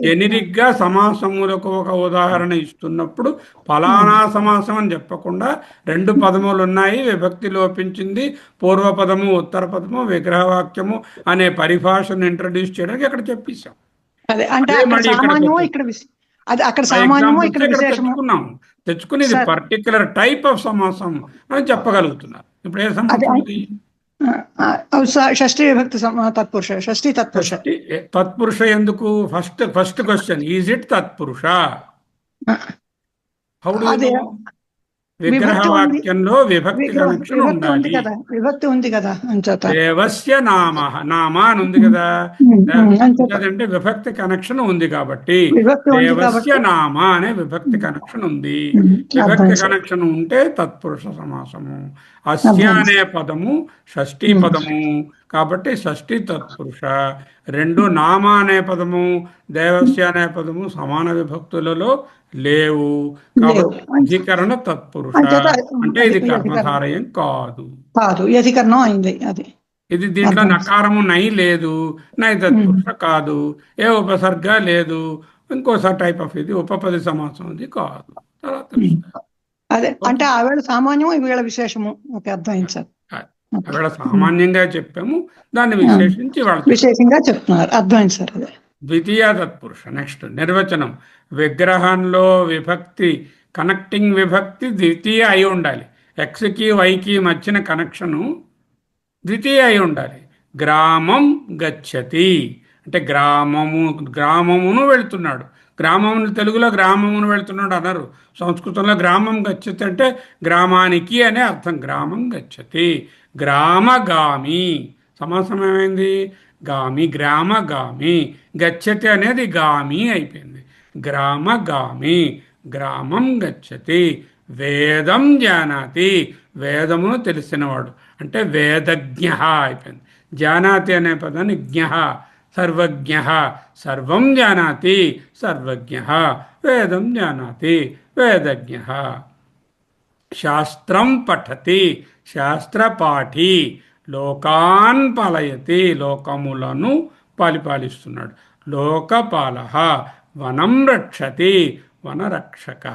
జెనరిక్ గా సమాసములకు ఒక ఉదాహరణ ఇస్తున్నప్పుడు ఫలానా సమాసం అని చెప్పకుండా 2 పదములు ఉన్నాయి, విభక్తి లోపించింది, పూర్వపదము ఉత్తర పదము విగ్రహవాక్యము అనే పరిభాషను ఇంట్రడ్యూస్ చేయడానికి అక్కడ చెప్పేశాం. తెచ్చుకుని ఇది పర్టికులర్ టైప్ ఆఫ్ సమాసం అని చెప్పగలుగుతున్నారు. ఇప్పుడు ఏ సమాసం? షష్ఠీ విభక్తి తత్పురుష, షష్ఠీ తత్పురుష. తత్పురుష ఎందుకు? ఫస్ట్ క్వశ్చన్, ఈజ్ ఇట్ తత్పురుష? How do you know? విగ్రహవాక్యంలో విభక్తి కనెక్షన్ ఉండాలి. విభక్తి ఉంది కదా. దేవస్య నామః, నామ అని ఉంది కదా, అంటే విభక్తి కనెక్షన్ ఉంది కాబట్టి దేవస్య నామ అనే విభక్తి కనెక్షన్ ఉంది. విభక్తి కనెక్షన్ ఉంటే తత్పురుష సమాసము. అస్య అనే పదము షష్ఠీ పదము కాబట్టి షష్ఠీ తత్పురుష. 2 నామ అనే పదము, దేవస్య అనే పదము సమాన విభక్తులలో లేవు కాబట్టి అధికరణ తత్పురుష. అంటే ఇది కర్మధారయం కాదు, అధికరణం అయింది. అది ఇది దీంట్లో నకారము నై లేదు, నై తత్పురుష కాదు, ఏ ఉపసర్గ లేదు, ఇంకోసారి టైప్ ఆఫ్ ఇది ఉపపది సమాసం అది కాదు. తర్వాత అదే అంటే ఆవేళ సామాన్యము, ఈవేళ విశేషము. ఓకే, అర్థమైంది సార్. ఆవేళ సామాన్యంగా చెప్పాము, దాన్ని విశేషంగా చెప్తున్నారు. అర్థమైంది సార్. అదే ద్వితీయ తత్పురుష. నెక్స్ట్ నిర్వచనం. విగ్రహంలో విభక్తి, కనెక్టింగ్ విభక్తి ద్వితీయ అయి ఉండాలి. ఎక్స్కి వైకి మధ్యన కనెక్షను ద్వితీయ అయి ఉండాలి. గ్రామం గచ్చతి అంటే గ్రామమును వెళుతున్నాడు. గ్రామమును తెలుగులో గ్రామమును వెళుతున్నాడు అన్నారు. సంస్కృతంలో గ్రామం గచ్చతి అంటే గ్రామానికి అనే అర్థం. గ్రామం గచ్చతి. గ్రామగామి సమాసం ఏమైంది? గామి, గ్రామగామి. గచ్చతి అనేది గామి అయిపోయింది. గ్రామగామి, గ్రామం గచ్చతి. వేదం జానాతి, వేదమును తెలిసినవాడు అంటే వేదజ్ఞ అయిపోయింది. జానాతి అనే పదాన్ని జ్ఞ, సర్వజ్ఞ, సర్వం జానాతి సర్వజ్ఞ, వేదం జానాతి వేదజ్ఞ. శాస్త్రం పఠతి, శాస్త్రపాఠి. లోకాన్ పాలయతి, లోకములను పరిపాలిస్తున్నాడు. లోకపాలః. వనం రక్షతి, వనరక్షక.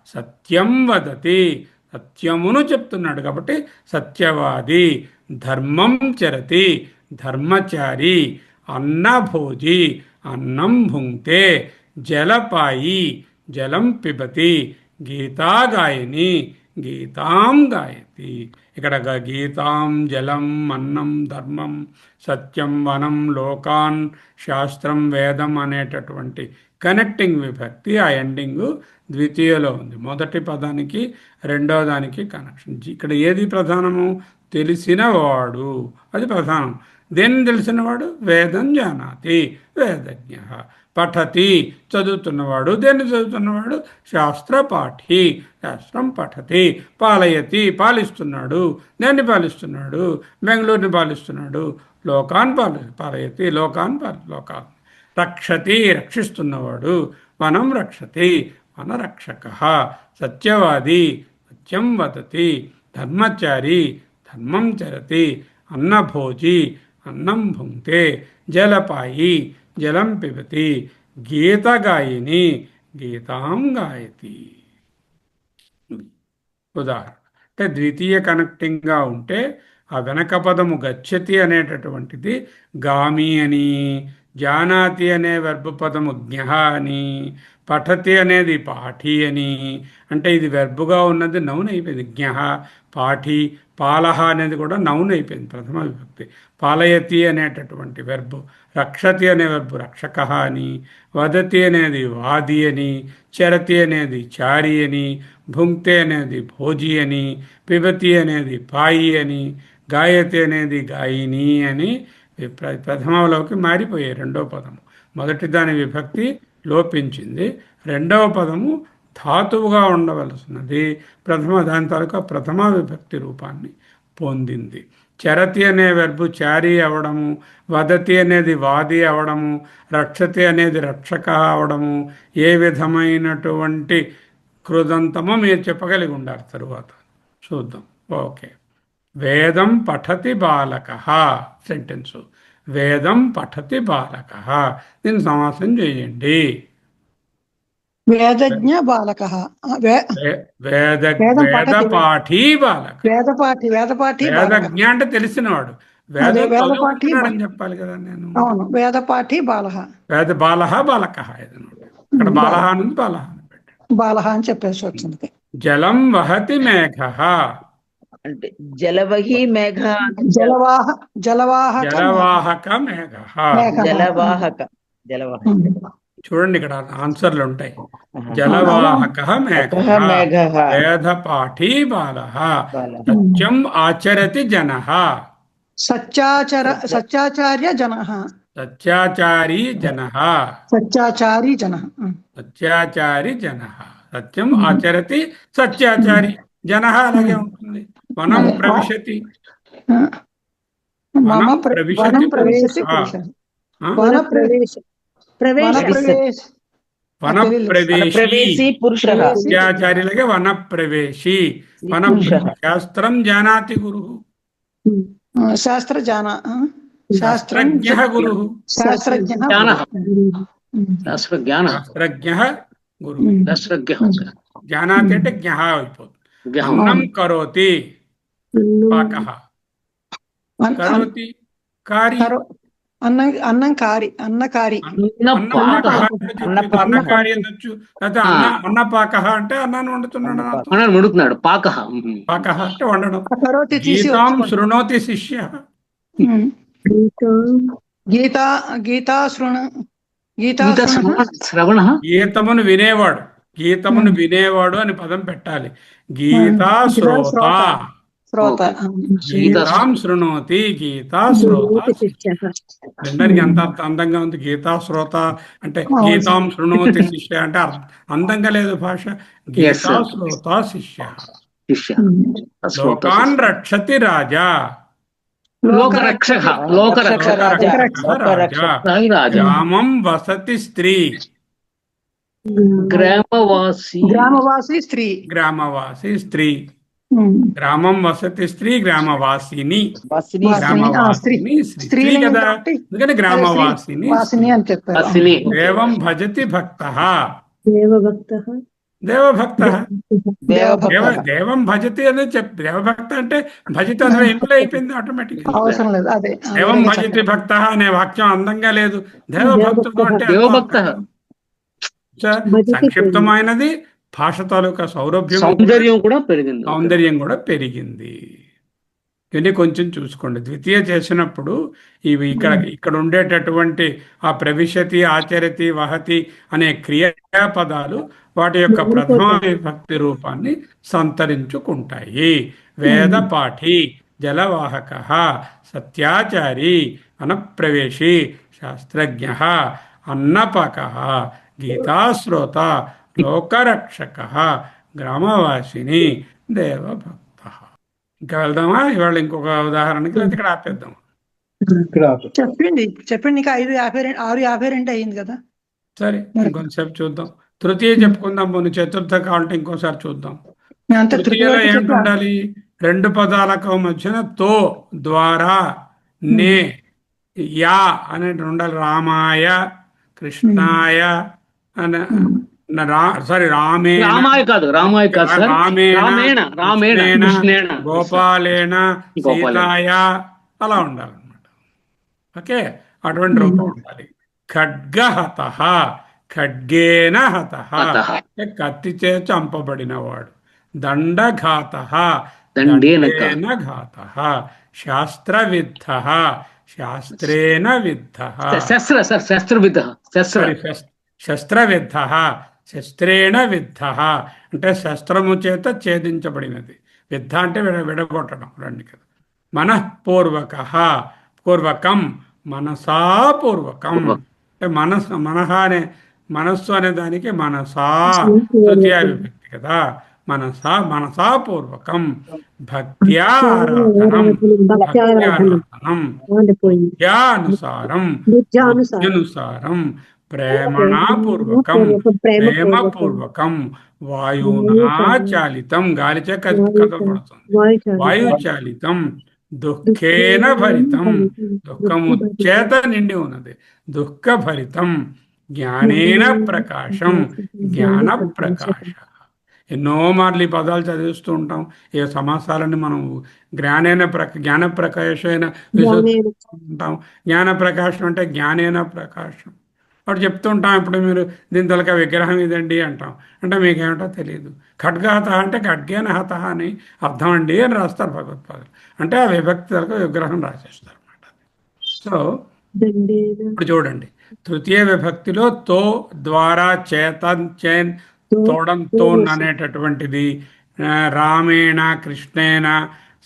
సత్యం వదతి, సత్యమును చెప్తున్నాడు కాబట్టి సత్యవాది. ధర్మం చరతి, ధర్మచారి. అన్నభోజి, అన్నం భుంక్తే. జలపాయి, జలం పిబతి. గీతాగాయని, గీతాం గాయతి. ఇక్కడ గీతాం, జలం, అన్నం, ధర్మం, సత్యం, వనం, లోకాన్, శాస్త్రం, వేదం అనేటటువంటి కనెక్టింగ్ విభక్తి ఆ ఎండింగ్ ద్వితీయలో ఉంది. మొదటి పదానికి రెండో దానికి కనెక్షన్. ఇక్కడ ఏది ప్రధానము? తెలిసినవాడు, అది ప్రధానం. దేన్ని తెలిసినవాడు? వేదం జానాతి, వేదజ్ఞ. పఠతి, చదువుతున్నవాడు. దేన్ని చదువుతున్నవాడు? శాస్త్రపాఠి, శాస్త్రం పఠతి. పాలయతి, పాలిస్తున్నాడు. దేన్ని పాలిస్తున్నాడు? బెంగళూరుని పాలిస్తున్నాడు. లోకాన్ పాలయతి, లోకాన్ లోకాన్. రక్షతి, రక్షిస్తున్నవాడు. వనం రక్షతి, వనరక్షక. సత్యవాది, సత్యం వదతి. ధర్మచారి, ధర్మం చరతి. అన్నభోజి, అన్నం భుంక్తే. జలపాయి, జలం పిబతి. గీతగాయిని, గీతాం గాయతి. ఉదాహరణ అంటే ద్వితీయ కనెక్టింగ్గా ఉంటే ఆ వెనక పదము గచ్చతి అనేటటువంటిది గామి అని, జానాతి అనే వెర్బ్ పదము జ్ఞ అని, పఠతి అనేది పాఠి అని. అంటే ఇది వెర్బుగా ఉన్నది నౌన్ అయిపోయింది. జ్ఞ, పాఠి. పాలహ అనేది కూడా నౌన్ అయిపోయింది, ప్రథమ విభక్తి. పాలయతి అనేటటువంటి వెర్బు, రక్షతి అనే వెర్బు రక్షక అని, వదతి అనేది వాది అని, చరతి అనేది చారి అని, భుంక్తే అనేది భోజి అని, పిబతి అనేది పాయి అని, గాయతి అనేది గాయిని అని ప్రథమంలోకి మారిపోయాయి. రెండవ పదము మొదటి దాని విభక్తి లోపించింది. రెండవ పదము ధాతువుగా ఉండవలసినది దాని తాలూకా ప్రథమ విభక్తి రూపాన్ని పొందింది. చరతి అనే వెర్బు చారి అవడము, వదతి అనేది వాది అవడము, రక్షతి అనేది రక్షక అవడము ఏ విధమైనటువంటి కృదంతమో మీరు చెప్పగలిగి ఉండాలి. తరువాత చూద్దాం. ఓకే. వేదం పఠతి బాలక. సెంటెన్సు వేదం పఠతి బాలక. దీన్ని సమాసం చేయండి. వేదజ్ఞ బాలక, వేదపాఠీ బాలక. వేదజ్ఞ అంటే తెలిసినవాడు. వేదపాఠి అని చెప్పాలి కదా నేను. అవును, వేదపాఠి బాలహ. వేద బాలహ బాలక. ఇక్కడ బాలహ నుంచి బాలహ అని పెట్టాడు. బాలహ అని చెప్పేసి వచ్చింది. జలం వహతి మేఘ. అంటే జలవహి మేఘ, జలవాహక మేఘ. జలవాహక. చూడండి, ఇక్కడ ఆన్సర్లు ఉంటాయి. జలవాహక మేఘ, వేదపాఠీ బాలః, సత్యం ఆచరతి జనః, సత్యాచార్య జనః, సత్యాచారీ జనః, సత్యాచారీ జనః, సత్యాచారి జనః. సత్యం ఆచరతి సత్యాచారి జనః అలాగే ఉంటుంది. వనం ప్రవిశతి, వనం ప్రవిశతి వనప్రవేశీ సత్యాచార్యులకే వనప్రవేశి. వన శాస్త్రం జానాతి గురు, శాస్త్రజ్ఞ గురు, శాస్త్రజ్ఞ గురు. జానాతి అంటే జ్ఞ అయిపోతుంది. అన్నం కరోతి, పాకః కరోతి కారి, అన్నం కారి, అన్నకారి, అన్నకారి అనొచ్చు. లేకపోతే అన్నపాకః అంటే అన్నాన్ని వండుతున్నాడు, పాకః అంటే వండడం. గీతాం శృణోతి శిష్య, గీతమును వినేవాడు, గీతమును వినేవాడు అని పదం పెట్టాలి. గీతా శ్రోత, గీతాం శృణోతి, గీతా శ్రోత. అందరికి అంత అందంగా ఉంది. గీతా శ్రోత అంటే గీతాం శృణోతి శిష్య అంటే అందంగా లేదు భాష. గీతా శ్రోత శిష్య. లోకాన్ రక్షతి రాజా, గ్రామం వసతి స్త్రీ, గ్రామవాసి స్త్రీ, గ్రామవాసి స్త్రీ, గ్రామం వసతి స్త్రీ, గ్రామవాసిని, స్త్రీ కదా, అందుకని గ్రామవాసిని. అని చెప్పారు. ఏవం భజతి భక్తః, దేవభక్తః దేవభక్త. దేవభక్త. దేవం భజతి అని దేవభక్త అంటే భజిత అనే ఇంట్లో అయిపోయింది ఆటోమేటిక్. అవసరం లేదు. అదే దేవం భజతి భక్త అనే వాక్యం అందంగా లేదు. దేవభక్తుడు అంటే దేవభక్త సంక్షిప్తమైనది, భాష తాలూకా సౌందర్యం కూడా పెరిగింది. సౌందర్యం కూడా పెరిగింది. ఇవన్నీ కొంచెం చూసుకోండి. ద్వితీయ చేసినప్పుడు ఇవి ఇక్కడ ఉండేటటువంటి ఆ ప్రవిశతి, ఆచరతి, వహతి అనే క్రియాపదాలు వాటి యొక్క ప్రథమ విభక్తి రూపాన్ని సంతరించుకుంటాయి. వేదపాఠి, జలవాహక, సత్యాచారి, అనప్రవేశి, శాస్త్రజ్ఞ, అన్నపక, గీతాశ్రోత, లోకరక్షక, గ్రామవాసిని, దేవభక్త. ఇంకా వెళ్దామా? ఇవాళ ఇంకొక ఉదాహరణకి లేదా ఇక్కడ ఆపేద్దాం. చెప్పండి. ఇంకా 6:52 అయ్యింది కదా. సరే, ఇంకొంతసేపు చూద్దాం. తృతీయ చెప్పుకుందాం. పోనీ చతుర్థ కావాలంటే ఇంకోసారి చూద్దాం. తృతీయలో ఏంటి ఉండాలి? రెండు పదాలకు మధ్యన తో, ద్వారా, నే, యా అనేటి ఉండాలి. రామాయ, కృష్ణాయ రామాయ కాదు గోపాలేన, సీతాయ అలా ఉండాలన్నమాట. ఓకే, అటువంటి రూపం ఉండాలి. ఖడ్గహత, ఖడ్గేన హత, కత్తిచే చంపబడినవాడు. దండఘాత, దండేన ఘాత. శాస్త్రవిద్ధ, శాస్త్రేణ విద్ధ. శస్త్రవిద్ధ, శస్త్రేణ విద్ధ అంటే శస్త్రము చేత ఛేదించబడినది. విద్ధ అంటే విడగొట్టడం. రండి కదా. మనఃపూర్వక, పూర్వకం, మనసాపూర్వకం అంటే మనస్సు అనే దానికి మనసా తృతీయ విభక్తి కదా. మనసాపూర్వకం. భక్త్యారాధనం, భక్త్యానుసారం, బుద్ధ్యనుసారం. ప్రేమణాపూర్వకం, ప్రేమపూర్వకం. వాయునాచాలితం, గాలిచే కదపడుతుంది. వాయుచాలితం. దుఃఖేన భరితం, దుఃఖము చేత నిండి ఉన్నది. దుఃఖభరితం. జ్ఞానేన ప్రకాశం, జ్ఞాన ప్రకాశ. ఎన్నో మార్లు ఈ పదాలు చదివిస్తూ ఉంటాం. ఈ సమాసాలని మనం జ్ఞాన ప్రకాశైన ఉంటాం. జ్ఞాన ప్రకాశం అంటే జ్ఞానేన ప్రకాశం వాడు చెప్తూ ఉంటాం. ఇప్పుడు మీరు దీని తలక విగ్రహం ఇదండి అంటాం. అంటే మీకేమిటో తెలియదు. ఖడ్గహత అంటే ఖడ్గేన హత అని అర్థం అండి అని రాస్తారు భగవత్పాదులు. అంటే ఆ విభక్తి తలక విగ్రహం రాసేస్తారు అన్నమాట. సో ఇప్పుడు చూడండి, తృతీయ విభక్తిలో తో, ద్వారా, చేతన్, చేన్, తోడం, తోన్ అనేటటువంటిది రామేణ, కృష్ణేన,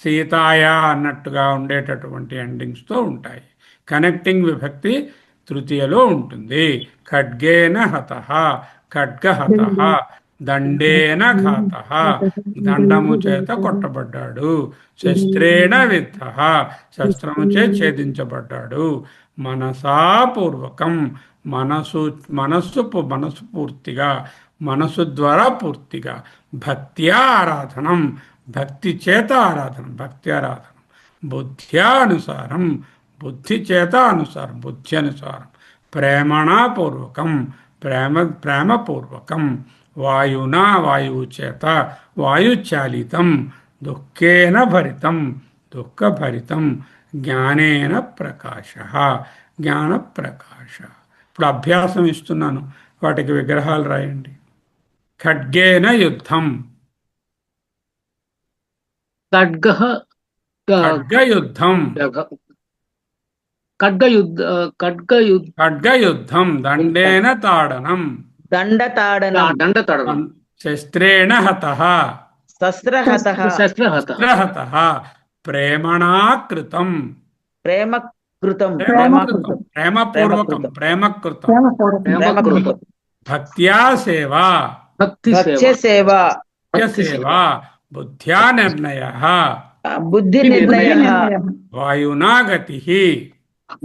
సీతాయ అన్నట్టుగా ఉండేటటువంటి ఎండింగ్స్తో ఉంటాయి. కనెక్టింగ్ విభక్తి తృతీయలో ఉంటుంది. ఖడ్గేన హత, ఖడ్గహత. దండేన ఘాత, దండము చేత కొట్టబడ్డాడు. శస్త్రేణ విద్ధ, శస్త్రము చే ఛేదించబడ్డాడు. మనసాపూర్వకం, మనస్సు పూర్తిగా, మనసు ద్వారా పూర్తిగా. భక్త్యా ఆరాధనం, భక్తి చేత ఆరాధన, భక్తి ఆరాధనం. బుద్ధ్యానుసారం, బుద్ధి చేత అనుసారం, బుద్ధి అనుసారం. ప్రేమణాపూర్వకం, ప్రేమపూర్వకం. వాయునా, వాయువు చేత. వాయుచాలితం. దుఃఖేన భరితం, దుఃఖభరితం. జ్ఞానేన ప్రకాశ, జ్ఞాన ప్రకాశ. ఇప్పుడు అభ్యాసం ఇస్తున్నాను, వాటికి విగ్రహాలు రాయండి. ఖడ్గేన యుద్ధం, ఖడ్గయుద్ధం. ఖడ్గయుద్ధం. దండేన తాడనం, దండతాడనం. శస్త్రేణ హతః, శస్త్రహతః. ప్రేమణాకృతం, ప్రేమపూర్వకం, ప్రేమకృతం. భక్త్యా సేవా, సేవా. బుద్ధ్యా నిర్ణయః, బుద్ధి నిర్ణయ. వాయునా గతిః,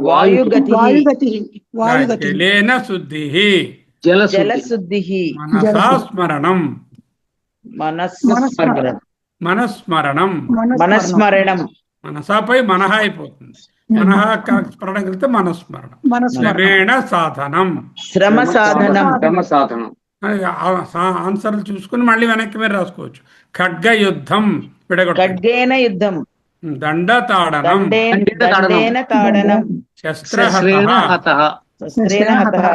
వాయుగతి. జలేన శుద్ధిః, జలశుద్ధి. మనసా స్మరణం, మనస్మరణం. మనసాపై మనహ అయిపోతుంది. మనహ స్మరణ కలిగితే మనస్మరణం. శ్రమేణ సాధనం, శ్రమ సాధనం. ఆన్సర్లు చూసుకుని మళ్ళీ వెనక్కి మీరు రాసుకోవచ్చు. ఖడ్గ యుద్ధం విడగొట్టండి. ఖడ్గేన యుద్ధం, దండ తాడనం, దండేన తాడనం, శస్త్రహతః, శస్త్రేణ హతః,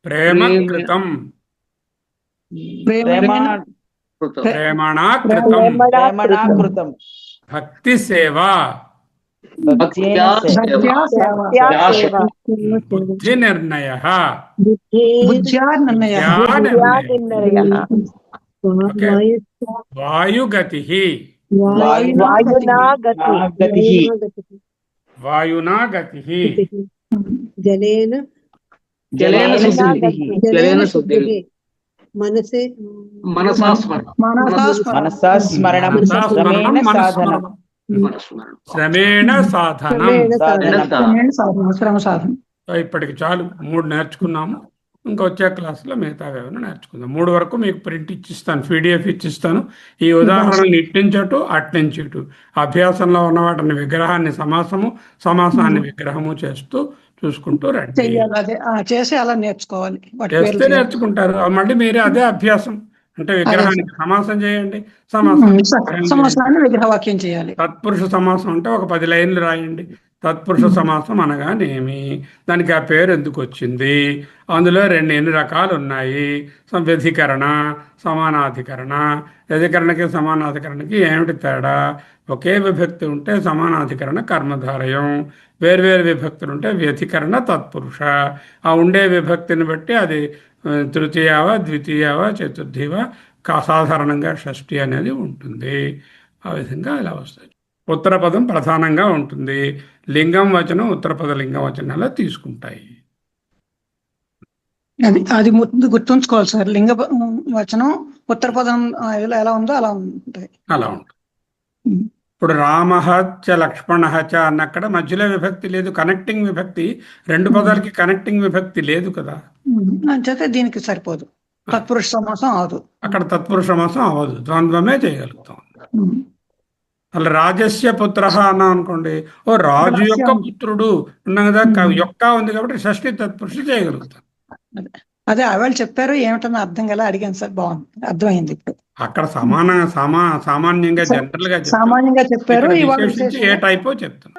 ప్రేమ కృతం, ప్రేమణాకృతం, ప్రేమణాకృతం, భక్తి సేవ, బుద్ధి నిర్ణయ, వాయుగతి, వాయునా గతి, జలేన శుద్ధిః, మనసా స్మరణం, శ్రమేణ సాధనం. శ్రమ సాధనం. ఇప్పటికి చాలు, 3 నేర్చుకున్నాము. ఇంకా వచ్చే క్లాసులో మిగతా ఏమైనా నేర్చుకుందాం. 3 వరకు మీకు ప్రింట్ ఇచ్చిస్తాను, PDF ఇచ్చిస్తాను. ఈ ఉదాహరణలు ఇట్టించటు అట్నుంచి ఇటు అభ్యాసంలో ఉన్న వాటిని విగ్రహాన్ని సమాసము, సమాసాన్ని విగ్రహము చేస్తూ చూసుకుంటూ రండి. చేసి అలా నేర్చుకోవాలి, చేస్తే నేర్చుకుంటారు. మళ్ళీ మీరే అదే అభ్యాసం. అంటే విగ్రహానికి సమాసం చేయండి, సమాసాన్ని విగ్రహవాక్యం చేయాలి. తత్పురుష సమాసం అంటే ఒక 10 లైన్లు రాయండి. తత్పురుష సమాసం అనగానేమి, దానికి ఆ పేరు ఎందుకు వచ్చింది, అందులో ఎన్ని రకాలు ఉన్నాయి, వ్యధికరణ, సమానాధికరణ. వ్యధికరణకి సమానాధికరణకి ఏమిటి తేడా? ఒకే విభక్తి ఉంటే సమానాధికరణ కర్మధారయం, వేర్వేరు విభక్తులు ఉంటే వ్యధికరణ తత్పురుష. ఆ ఉండే విభక్తిని బట్టి అది తృతీయవా, ద్వితీయవా, చతుర్థివా, సాధారణంగా షష్ఠి అనేది ఉంటుంది. ఆ విధంగా ఇలా వస్తాయి. ఉత్తర పదం ప్రధానంగా ఉంటుంది. లింగం వచనం ఉత్తరపద లింగం వచనాలు తీసుకుంటాయి. అది ముందు గుర్తుంచుకోవాలి సార్. లింగ వచనం ఉత్తర పదం ఎలా ఉందో అలా ఉంటాయి. అలా ఉంటుంది. ఇప్పుడు రామః చ లక్ష్మణః చ అన్నక్కడ మధ్యలో విభక్తి లేదు, కనెక్టింగ్ విభక్తి. 2 పదాలకి కనెక్టింగ్ విభక్తి లేదు కదా, అంచేతే దీనికి సరిపోదు, తత్పురుష సమాసం అవదు. అక్కడ తత్పురుష సమాసం అవ్వదు, ద్వంద్వమే చేయగలుగుతాం. అలా రాజస్య పుత్ర అన్నాం అనుకోండి, ఓ రాజు యొక్క పుత్రుడు అన్నాం కదా, యొక్క ఉంది కాబట్టి షష్ఠి తత్పురుష చేయగలుగుతాం. అదే ఆవిడ చెప్పారు, ఏమిటన్నా అర్థం కదా అడిగాను సార్. బాగుంది, అర్థమైంది. ఇప్పుడు అక్కడ సామాన్యంగా జనరల్ గా సామాన్యంగా చెప్పారు, ఏ టైపో చెప్తాను.